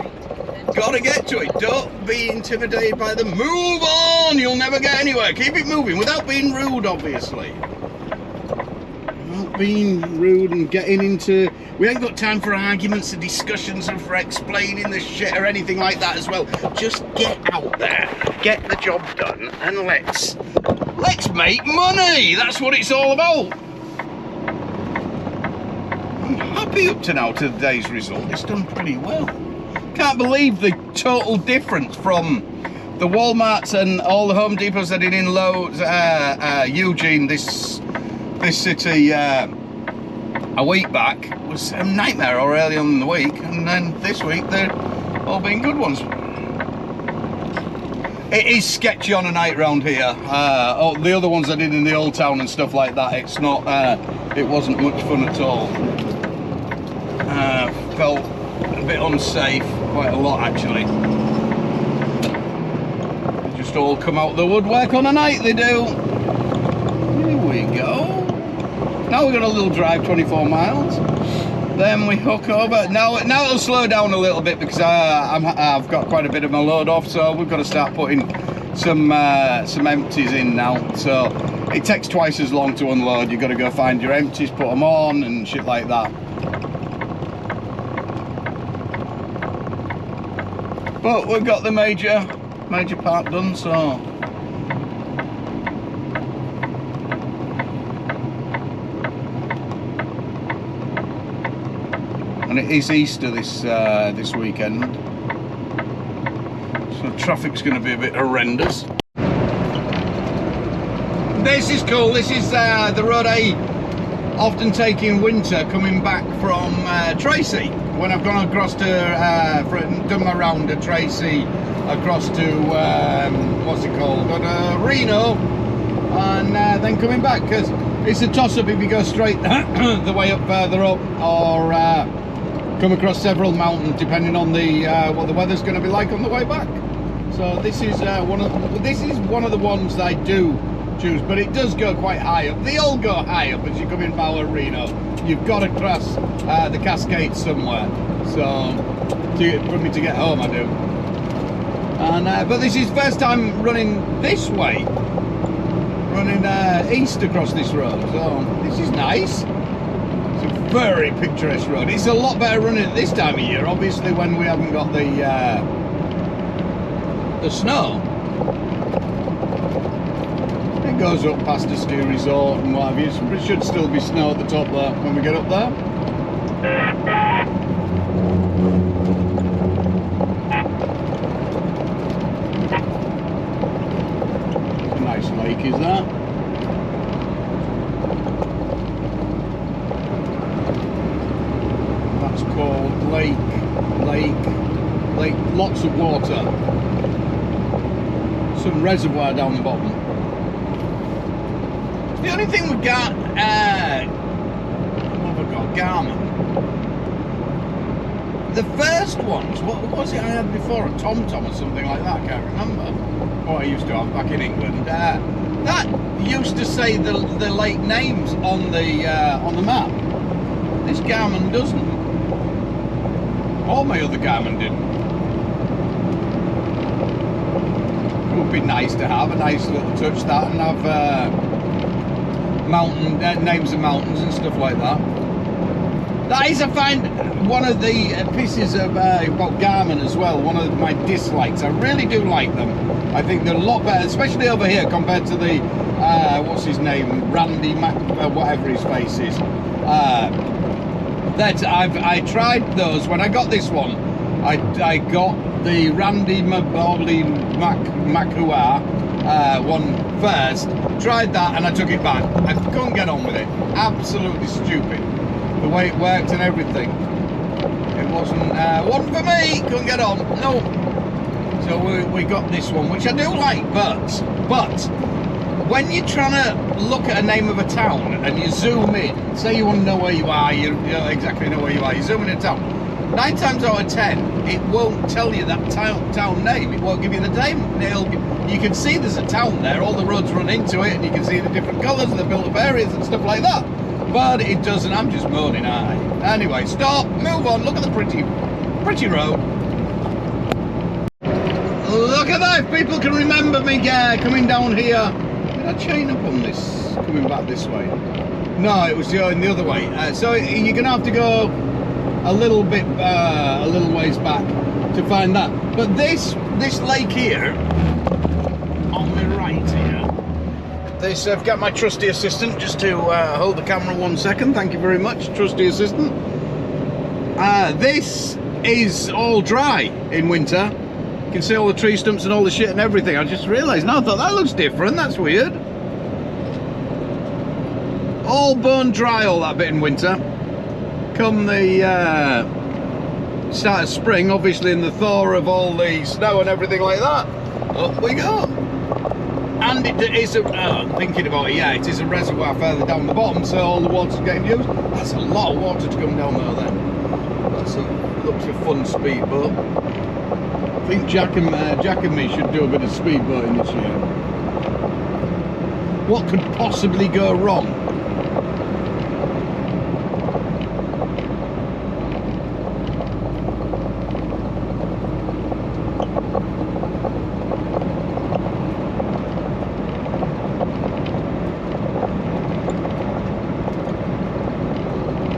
Got to get to it. Don't be intimidated by them. Move on. You'll never get anywhere. Keep it moving without being rude, obviously. Without being rude and getting into... We ain't got time for arguments and discussions and for explaining the shit or anything like that as well. Just get out there, get the job done, and let's make money. That's what it's all about. I'm happy up to now to the day's result. It's done pretty well. Can't believe the total difference from the Walmarts and all the Home Depots I did in Lowe's, Eugene, this city, a week back was a nightmare or early on in the week, and then this week they're all been good ones. It is sketchy on a night round here. The other ones I did in the old town and stuff like that, it's not, it wasn't much fun at all. Felt a bit unsafe, quite a lot actually. They just all come out the woodwork on a night, they do. Here we go. Now we've got a little drive, 24 miles. Then we hook over. Now it'll slow down a little bit because I've got quite a bit of my load off, so we've got to start putting some empties in now. So it takes twice as long to unload. You've got to go find your empties, put them on and shit like that. But we've got the major part done, so. And it is Easter this weekend, so traffic's going to be a bit horrendous. This is cool. This is the road I often take in winter coming back from Tracy. When I've gone across to done my round at Tracy, across to what's it called? Reno, and then coming back, because it's a toss-up if you go straight the way up further up, or come across several mountains depending on the what the weather's going to be like on the way back. So this is one of the ones that I do choose, but it does go quite high up. They all go high up as you come in Bauer Reno. You've got to cross the Cascades somewhere. So for me to get home, I do. And but this is first time running this way, running east across this road. So this is nice. It's a very picturesque road. It's a lot better running at this time of year, obviously, when we haven't got the snow. It goes up past the ski resort and what have you. So it should still be snow at the top there when we get up there. lake, lots of water. Some reservoir down the bottom. The only thing we got, what have I got? Garmin. The first ones, what was it I had before? A TomTom or something like that, I can't remember. What I used to have back in England. That used to say the lake names on the map. This Garmin doesn't. All my other Garmin didn't. It would be nice to have a nice little touch that and have mountain names of mountains and stuff like that. That is, I find, one of the pieces of about Garmin as well. One of my dislikes. I really do like them. I think they're a lot better, especially over here compared to the what's his name, Randy Mac, whatever his face is. That I tried those when I got this one. I got the Randy Macua one first. Tried that and I took it back. I couldn't get on with it. Absolutely stupid. The way it worked and everything. It wasn't for me. Couldn't get on. No. So we got this one, which I do like, but when you're trying to look at a name of a town and you zoom in, say you want to know where you are, you don't exactly know where you are, you zoom in a town, 9 times out of 10 it won't tell you that town name. It won't give you the name. You can see there's a town there, all the roads run into it, and you can see the different colours and the built up areas and stuff like that, but it doesn't. I'm just moaning, aren't I? Anyway, stop, move on, look at the pretty road. Look at that, if people can remember me coming down here. Did I chain up on this, coming back this way? No, it was going the other way. So you're going to have to go a little bit, a little ways back to find that. But this lake here, on the right here, this, I've got my trusty assistant just to hold the camera 1 second. Thank you very much, trusty assistant. This is all dry in winter. You can see all the tree stumps and all the shit and everything. I just realised now, I thought that looks different, that's weird. All bone dry, all that bit in winter. Come the start of spring, obviously in the thaw of all the snow and everything like that, up we go. And it is thinking about it, yeah, it is a reservoir further down the bottom, so all the water's getting used. That's a lot of water to come down there then. Looks a fun speedboat. I think Jack and me should do a bit of speedboating this year. What could possibly go wrong?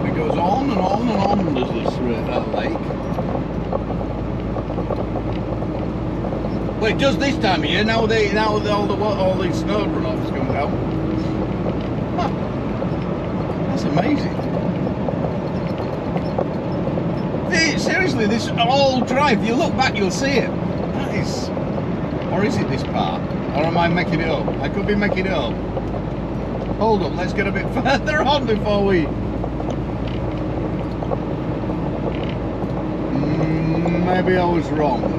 It goes on and on and on, does this lake. Well, it does this time of year. Now all the snow runoff's come down. Huh. That's amazing. Seriously, this all dry. If you look back, you'll see it. That is, or is it this part? Or am I making it up? I could be making it up. Hold up, let's get a bit further on before we. Maybe I was wrong.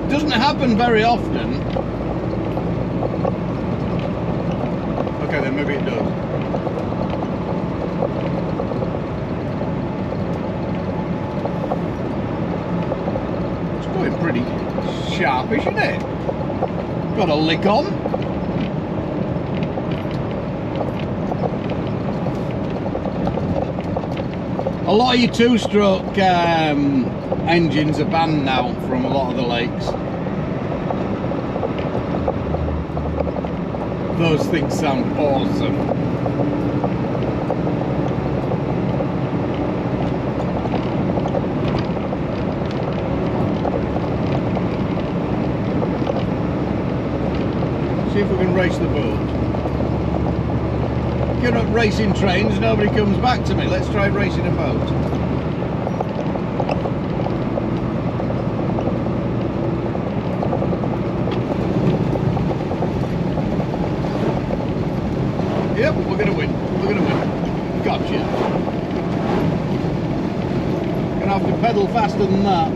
Doesn't happen very often. Okay, then maybe it does. It's going pretty sharpish, isn't it? Got a lick on. A lot of your two-stroke engines are banned now from a lot of the lakes. Those things sound awesome. See if we can race the boat. You're not racing trains, nobody comes back to me. Let's try racing a boat. Yep, we're gonna win. We're gonna win. Gotcha. Gonna have to pedal faster than that.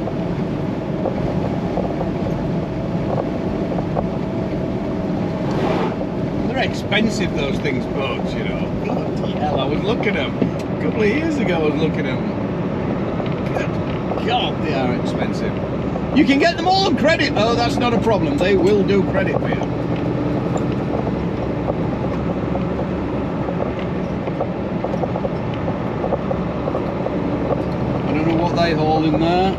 They're expensive, those things, boats, you know. Bloody hell, I was looking at them. A couple of years ago I was looking at them. Good God, they are expensive. You can get them all on credit though, that's not a problem. They will do credit for you. I don't know what they haul in there.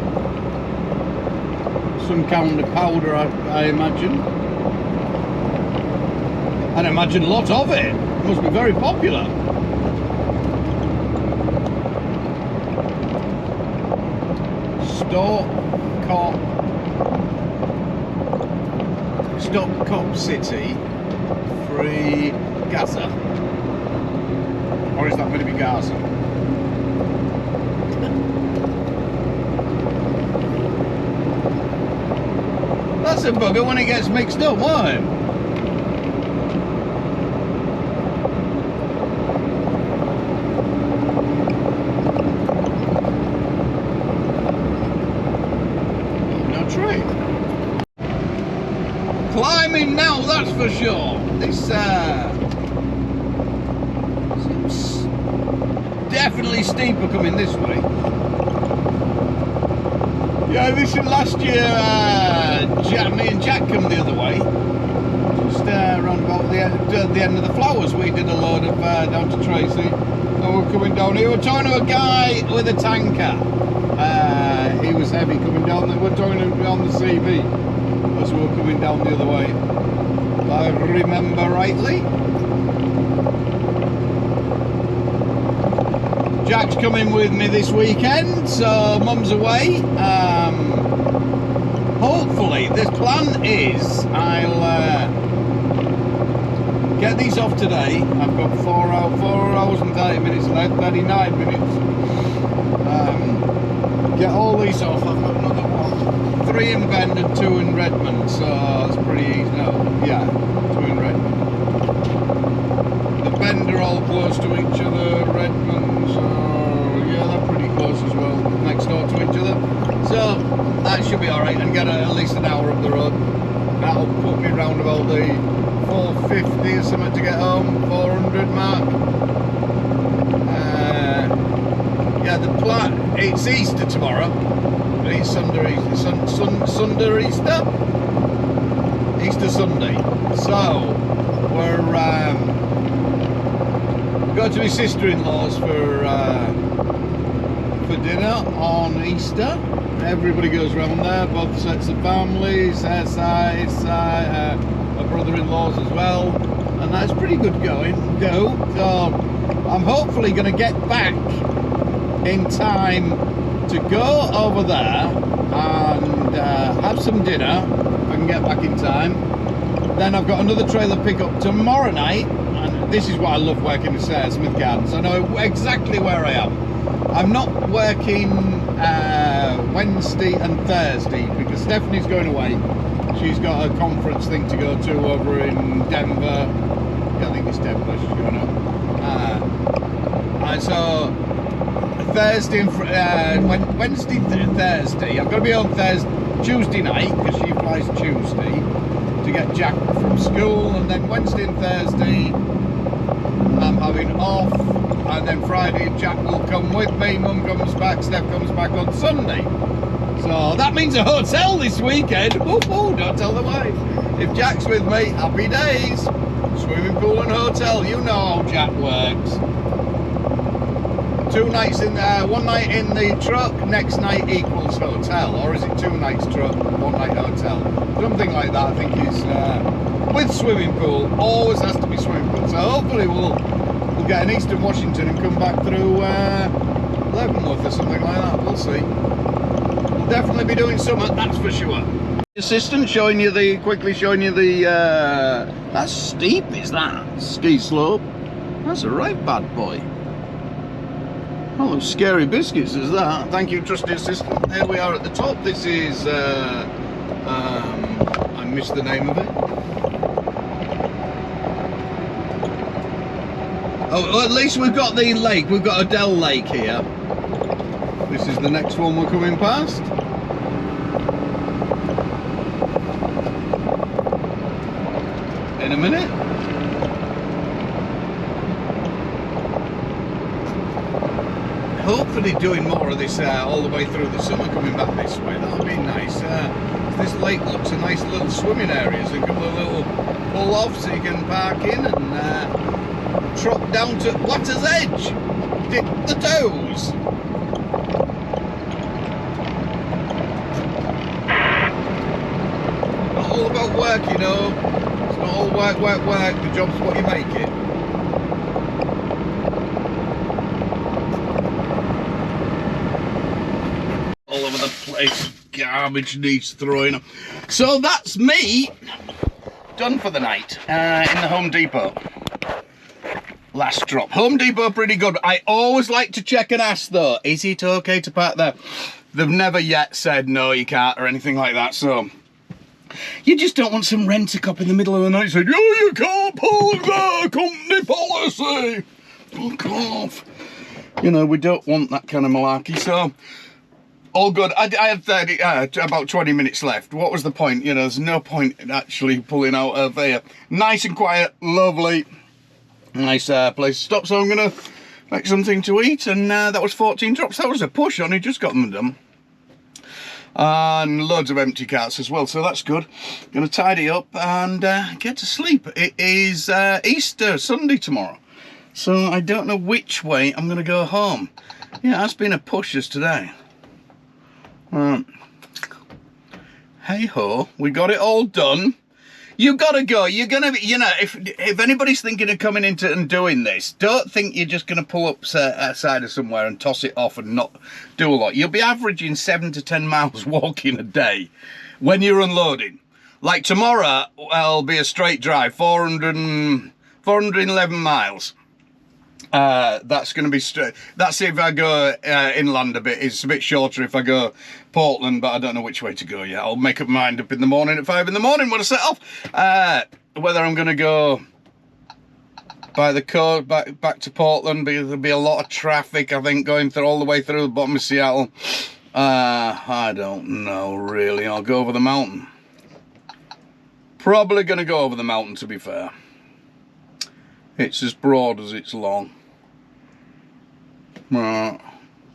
Some kind of powder, I imagine. I'd imagine a lot of it. It must be very popular. Stockcop City, free Gaza. Or is that going to be Gaza? That's a bugger when it gets mixed up, won't it? Climbing now, that's for sure. This seems definitely steeper coming this way. Yeah, this is last year. Me and Jack come the other way. Just around about the end of the flowers, we did a load of down to Tracy, and we're coming down here. We're talking to a guy with a tanker. He was heavy coming down there. We're talking on the CV. As we were coming down the other way, if I remember rightly. Jack's coming with me this weekend, so Mum's away. Hopefully, the plan is I'll get these off today. I've got 4 hours and 30 minutes left, 39 minutes. Get all these off. I've got another one. 3 in Bend and 2 in Redmond, so that's pretty easy. No, yeah, 2 in Redmond. The Bend are all close to each other, Redmond, so yeah, they're pretty close as well, next door to each other. So that should be alright, and get at least an hour up the road. That'll put me round about the 450 or something to get home, 400 mark. Yeah, the plan, it's Easter tomorrow. It's Sunday Easter? Easter Sunday. So, we're going to my sister-in-law's for dinner on Easter. Everybody goes around there, both sets of families, her side, his side, my brother-in-law's as well. And that's pretty good go. So, I'm hopefully going to get back in time to go over there and have some dinner if I can get back in time. Then I've got another trailer pickup tomorrow night, and this is what I love working with Sarah Smith Gardens. I know exactly where I am. I'm not working Wednesday and Thursday because Stephanie's going away. She's got a conference thing to go to over in Denver. I think it's Denver she's going to. So Thursday and Wednesday, Thursday. I'm going to be on Tuesday night because she flies Tuesday to get Jack from school, and then Wednesday and Thursday I'm having off, and then Friday Jack will come with me. Mum comes back, Steph comes back on Sunday. So that means a hotel this weekend. Ooh, don't tell the wife. If Jack's with me, happy days. Swimming pool and hotel. You know how Jack works. 2 nights in there, 1 night in the truck, next night equals hotel, or is it 2 nights truck, 1 night hotel? Something like that, I think is with swimming pool. Always has to be swimming pool. So hopefully we'll get an Eastern Washington and come back through Leavenworth or something like that. We'll see. We'll definitely be doing something, that's for sure. Assistant quickly showing you the that's steep, is that? Ski slope. That's a right bad boy. Oh, those scary biscuits is that. Thank you, trusty assistant. There we are at the top. This is, I missed the name of it. Oh, well, at least we've got the lake. We've got Adele Lake here, This is the next one we're coming past. In a minute. Hopefully doing more of this all the way through the summer, coming back this way. That'll be nice. This lake looks a nice little swimming area, so a couple of little pull-offs so you can park in and trot down to Platter's Edge. Dip the toes. Not all about work, you know. It's not all work, work, work. The job's what you make it. All over the place, garbage needs throwing up. So that's me done for the night in the Home Depot. Last drop. Home Depot pretty good. I always like to check and ask though, is it okay to park there? They've never yet said no you can't or anything like that, so you just don't want some rent-a-cop in the middle of the night saying, oh, you can't park there, company policy. Fuck off. You know, we don't want that kind of malarkey, so all good. I had about 20 minutes left. What was the point? You know, there's no point in actually pulling out of here. Nice and quiet, lovely, nice place to stop. So I'm going to make something to eat. And that was 14 drops. That was a push. Only just got them done. And loads of empty carts as well. So that's good. Going to tidy up and get to sleep. It is Easter Sunday tomorrow. So I don't know which way I'm going to go home. Yeah, that's been a push as today. Hey ho, we got it all done. You gotta go. You're gonna be, you know, if anybody's thinking of coming into and doing this, don't think you're just gonna pull up outside of somewhere and toss it off and not do a lot. You'll be averaging 7 to 10 miles walking a day when you're unloading. Like tomorrow, I'll be a straight drive, 411 miles. That's going to be straight. That's if I go inland a bit. It's a bit shorter if I go Portland, but I don't know which way to go yet. I'll make up my mind up in the morning at 5 in the morning when I set off. Whether I'm going to go by the coast back to Portland, because there'll be a lot of traffic, I think, going through all the way through the bottom of Seattle. I don't know, really. I'll go over the mountain. Probably going to go over the mountain, to be fair. It's as broad as it's long.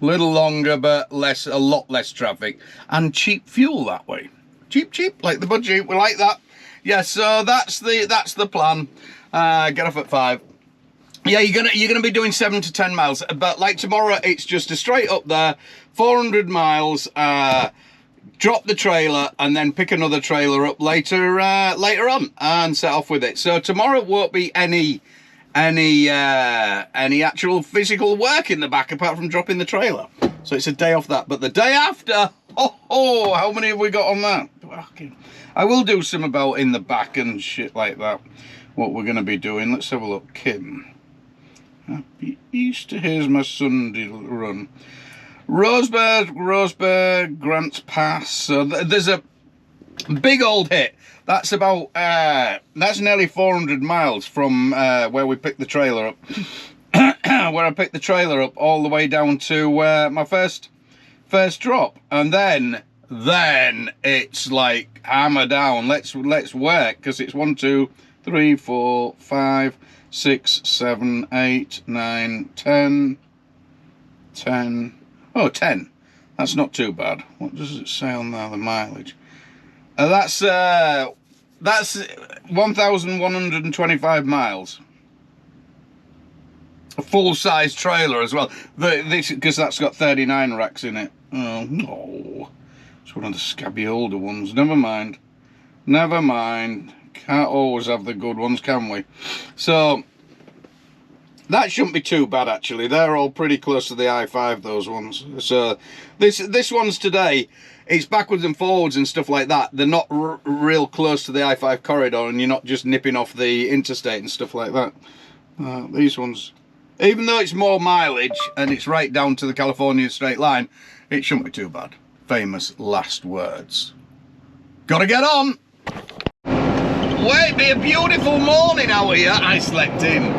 Little longer, but a lot less traffic and cheap fuel that way. Cheap, like the budget. We like that. Yeah, so that's the plan. Get off at 5. Yeah, you're gonna be doing 7 to 10 miles, but like tomorrow, it's just a straight up there, 400 miles. Drop the trailer and then pick another trailer up later on and set off with it. So tomorrow won't be any actual physical work in the back apart from dropping the trailer. So it's a day off that. But the day after, oh, how many have we got on that? I will do some about in the back and shit like that, what we're going to be doing. Let's have a look. Kim, happy Easter. Here's my Sunday run. Roseburg, Grants Pass. So there's a big old hit. That's about that's nearly 400 miles from where we picked the trailer up. Where I picked the trailer up all the way down to my first drop, and then it's like hammer down. Let's work, because it's 1, 2, 3, 4, 5, 6, 7, 8, 9, 10. Oh, 10. That's not too bad. What does it say on there? The mileage. That's 1,125 miles. A full-size trailer as well. Because that's got 39 racks in it. Oh no, it's one of the scabby older ones. Never mind. Can't always have the good ones, can we? So that shouldn't be too bad, actually. They're all pretty close to the I-5, those ones. So this one's today. It's backwards and forwards and stuff like that. They're not real close to the I-5 corridor, and you're not just nipping off the interstate and stuff like that. These ones, even though it's more mileage and it's right down to the California straight line, it shouldn't be too bad. Famous last words. Gotta get on. Wait, be a beautiful morning out here. I slept in.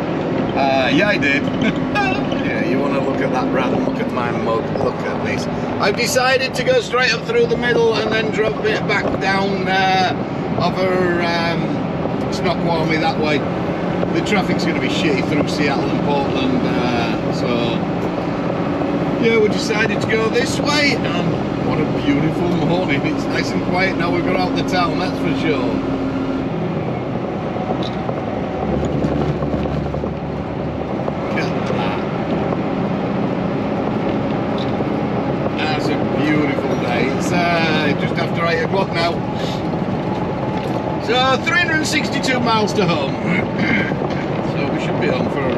Yeah, I did. Yeah, you want to look at that rather than look at my mug. Look at this. I've decided to go straight up through the middle and then drop it back down over Snoqualmie that way. The traffic's going to be shitty through Seattle and Portland, so yeah, we decided to go this way, and what a beautiful morning. It's nice and quiet now we've got out the town, that's for sure. Look at that. That's a beautiful day. It's just after 8 o'clock now. So 362 miles to home. So we should be home for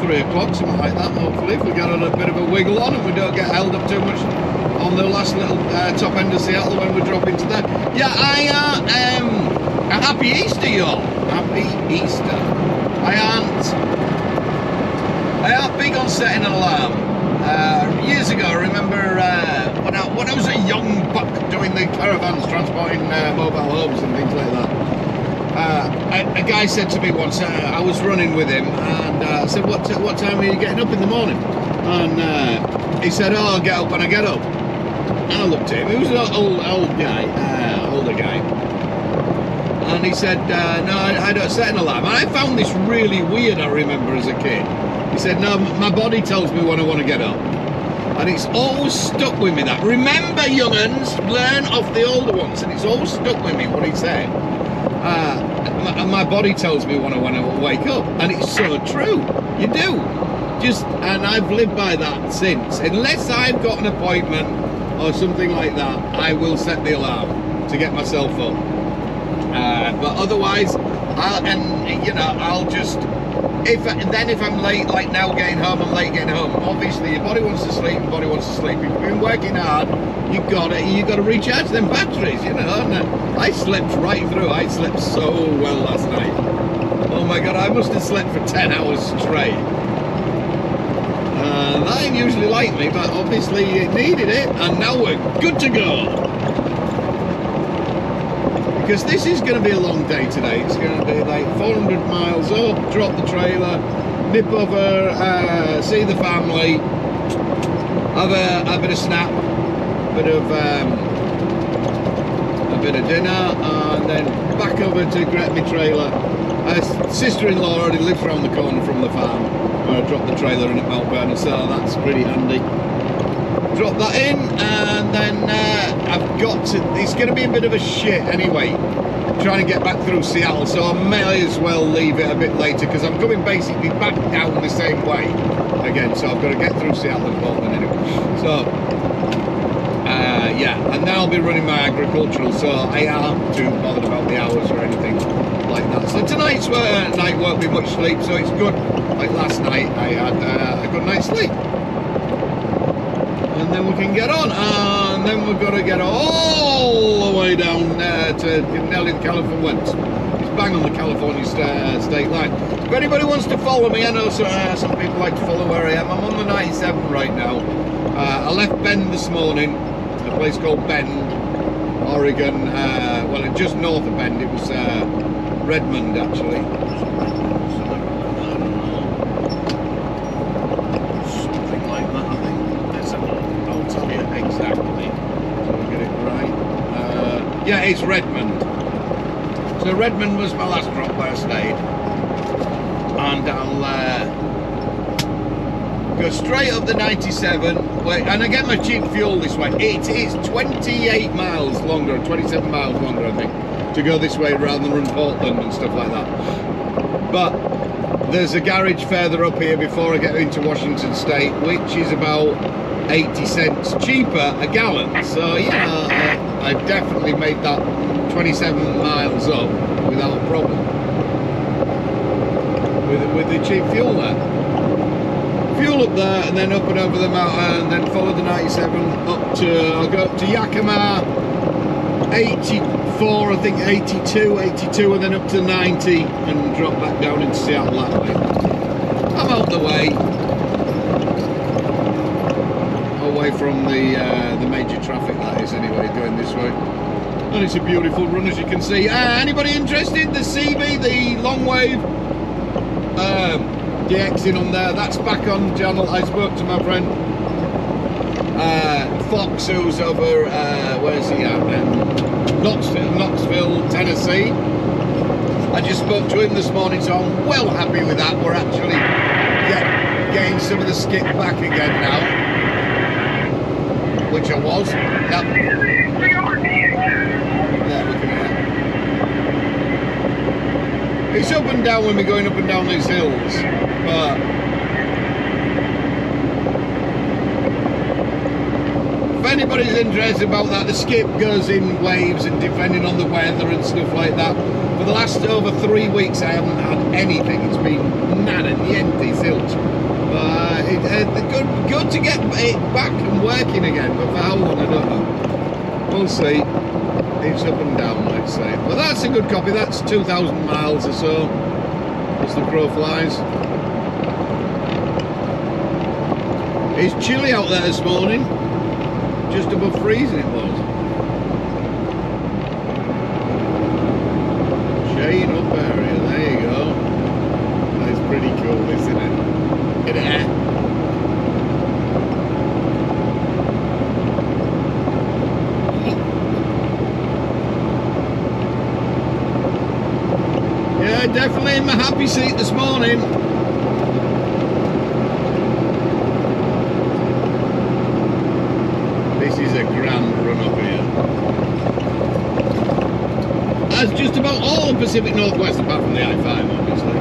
3 o'clock, something like that, hopefully, if we get a bit of a wiggle on and we don't get held up too much on the last little top end of Seattle when we drop into there. Yeah, a happy Easter, y'all. Happy Easter. I aren't big on setting an alarm. Years ago, I remember when I was a young buck doing the caravans, transporting mobile homes and things like that. A guy said to me once, I was running with him, and I said, what time are you getting up in the morning? And he said, oh, I'll get up when I get up. And I looked at him, he was an older guy, and he said, no, I don't set an alarm. And I found this really weird, I remember, as a kid. He said, no, my body tells me when I want to get up. And it's always stuck with me, that. Remember, young'uns, learn off the older ones. And it's always stuck with me what he said. And my body tells me when I want to wake up, and it's so true. You do. And I've lived by that since. Unless I've got an appointment or something like that, I will set the alarm to get myself up. But otherwise, I'll just. If I'm late, like now getting home, I'm late getting home. Obviously, your body wants to sleep. Your body wants to sleep. If you've been working hard, you got to recharge them batteries, And I slept right through. I slept so well last night. Oh my God, I must have slept for 10 hours straight. That ain't usually like me, but obviously it needed it, and now we're good to go. Because this is going to be a long day today. It's going to be like 400 miles up, drop the trailer, nip over, see the family, have a bit of snap, a bit of dinner, and then back over to get my trailer. Sister-in-law already lives around the corner from the farm where I dropped the trailer in at Mount Vernon, so that's pretty handy. Drop that in, and then I've got to. It's going to be a bit of a shit anyway, trying to get back through Seattle, so I may as well leave it a bit later because I'm coming basically back down the same way again. So I've got to get through Seattle and Portland anyway. So yeah, and then I'll be running my agricultural, so I aren't too bothered about the hours or anything like that. So tonight's night won't be much sleep, so it's good. Like last night, I had a good night's sleep. And then we can get on, and then we've got to get all the way down to nearly the California. It's bang on the California state line. If anybody wants to follow me, I know some people like to follow where I am. I'm on the 97 right now. I left Bend this morning, a place called Bend, Oregon. Well, just north of Bend. It was Redmond, actually. Yeah, it's Redmond. So Redmond was my last drop where I stayed. And I'll go straight up the 97, and I get my cheap fuel this way. It is 28 miles longer, 27 miles longer, I think, to go this way rather than run Portland and stuff like that. But there's a garage further up here before I get into Washington State, which is about 80 cents cheaper a gallon. So yeah, I've definitely made that 27 miles up without a problem with the cheap fuel there. Fuel up there, and then up and over the mountain, and then follow the 97 up to, I'll go up to Yakima, 84, I think 82, and then up to 90, and drop back down into Seattle that way. I'm out the way. Away from the major traffic, that is, anyway, going this way. And it's a beautiful run, as you can see. Anybody interested? The CB, the long wave DXing on there. That's back on channel. I spoke to my friend Fox, who's over, where's he at then? Knoxville, Tennessee. I just spoke to him this morning, so I'm well happy with that. We're actually getting some of the skip back again now, which I was. Yep. Yeah, look at that. It's up and down when we're going up and down these hills, but if anybody's interested about that, the skip goes in waves and depending on the weather and stuff like that. For the last over 3 weeks, I haven't had anything. It's been nada, niente, zilch. Good to get it back and working again, but for how long, I don't know. We'll see. It's up and down, let's say. But that's a good copy. That's 2,000 miles or so, as the crow flies. It's chilly out there this morning. Just above freezing it was. Shane up area, there you go. That's pretty cool, isn't it? Get it out. Yeah, definitely in my happy seat this morning. This is a grand run up here. That's just about all the Pacific Northwest apart from the I-5, obviously.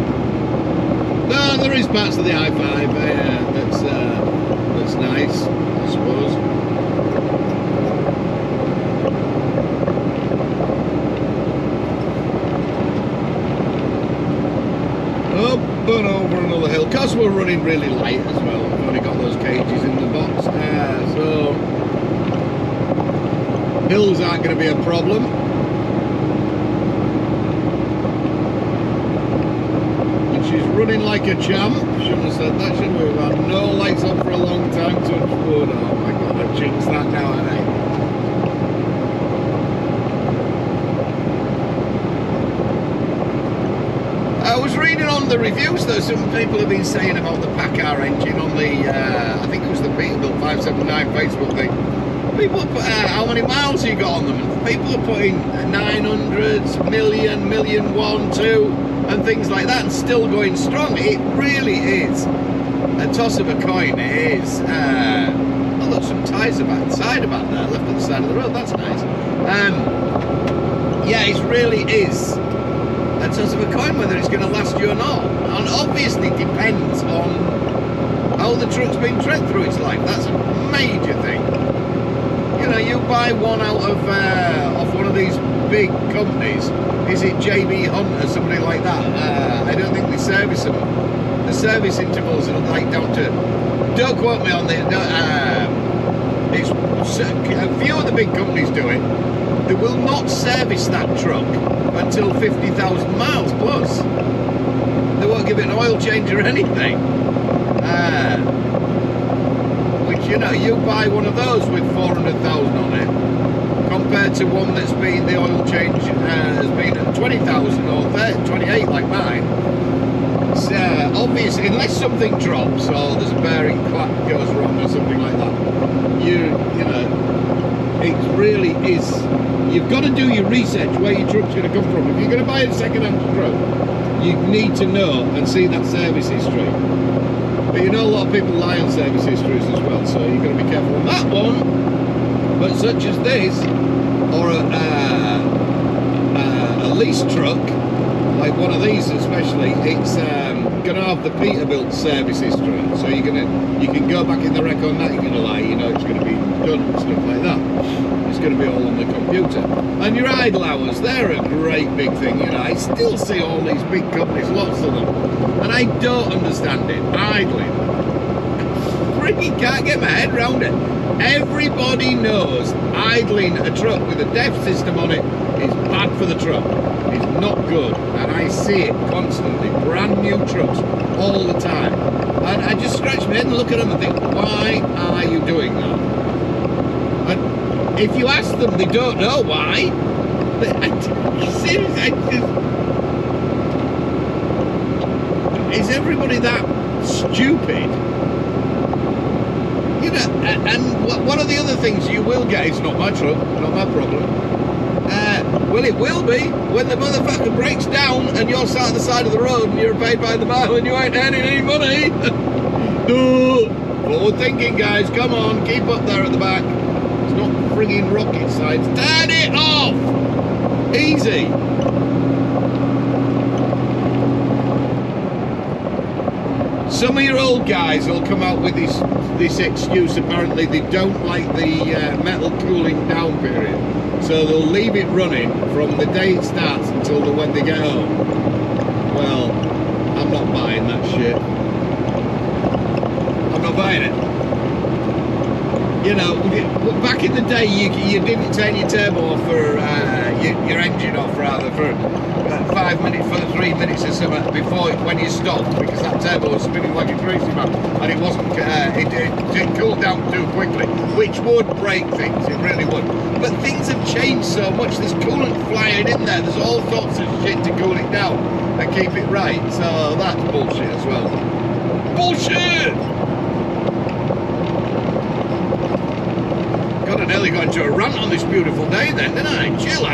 No, there is parts of the I-5 that's nice, I suppose. Up and over another hill. Because we're running really light as well. We've only got those cages in the box. So hills aren't going to be a problem. And she's running like a champ. Shouldn't have said that, shouldn't we? We've had no lights on for a long time. Touch wood. Oh my god, I jinxed that now, haven't I? I was reading on the reviews though, some people have been saying about the Packard engine on the, I think it was the Peterbilt 579 Facebook thing. People put, how many miles you got on them? People are putting 900s, million, 1, 2, and things like that, and still going strong. It really is a toss of a coin. It is. Oh, look, some tyres side about there, left at the side of the road. That's nice. Yeah, it really is a toss of a coin whether it's going to last you or not, and obviously depends on how the truck's been tread through its life. That's a major thing. You know, you buy one out of off one of these big companies. Is it JB Hunt or somebody like that? I don't think they service them. The service intervals are like down to. Don't quote me on this. It's a few of the big companies do it. They will not service that truck until 50,000 miles plus. They won't give it an oil change or anything. Which, you know, you buy one of those with 400,000 on it, compared to one that's been, the oil change has been at 20,000 or 28 like mine. It's obviously, unless something drops or there's a bearing clap goes wrong or something like that, you know, it really is. You've got to do your research where your truck's going to come from. If you're going to buy a second-hand truck, you need to know and see that service history. But you know, a lot of people lie on service histories as well, so you've got to be careful on that one. But such as this, or a lease truck, like one of these especially, it's going to have the Peterbilt service history. So you can go back in the record on that. You're going to lie, you know it's going to be done and stuff like that. It's going to be all on the computer. And your idle hours, they're a great big thing, you know. I still see all these big companies, lots of them, and I don't understand it. Idling, I really can't get my head around it. Everybody knows idling a truck with a DEF system on it is bad for the truck. It's not good, and I see it constantly. Brand new trucks all the time, and I just scratch my head and look at them and think, why are you doing that? And if you ask them, they don't know why. Seriously, is everybody that stupid. You know, and one of the other things you will get is not my problem. Well, it will be when the motherfucker breaks down and you're sat at the side of the road and you're paid by the mile and you ain't earning any money. No. Forward thinking, guys. Come on, keep up there at the back. It's not frigging rocket science. Turn it off. Easy. Some of your old guys will come out with this excuse. Apparently they don't like the metal cooling down period, so they'll leave it running from the day it starts until when they get home. Well, I'm not buying that shit. I'm not buying it. You know, back in the day, you didn't turn your turbo off for your engine off rather for 5 minutes, for 3 minutes or something before when you stopped, because that turbo was spinning like a crazy man, and it wasn't. It cooled down too quickly, which would break things. It really would. But things have changed so much. There's coolant flying in there. There's all sorts of shit to cool it down and keep it right. So that's bullshit as well. Bullshit. God, I nearly got into a rant on this beautiful day then, didn't I? Chill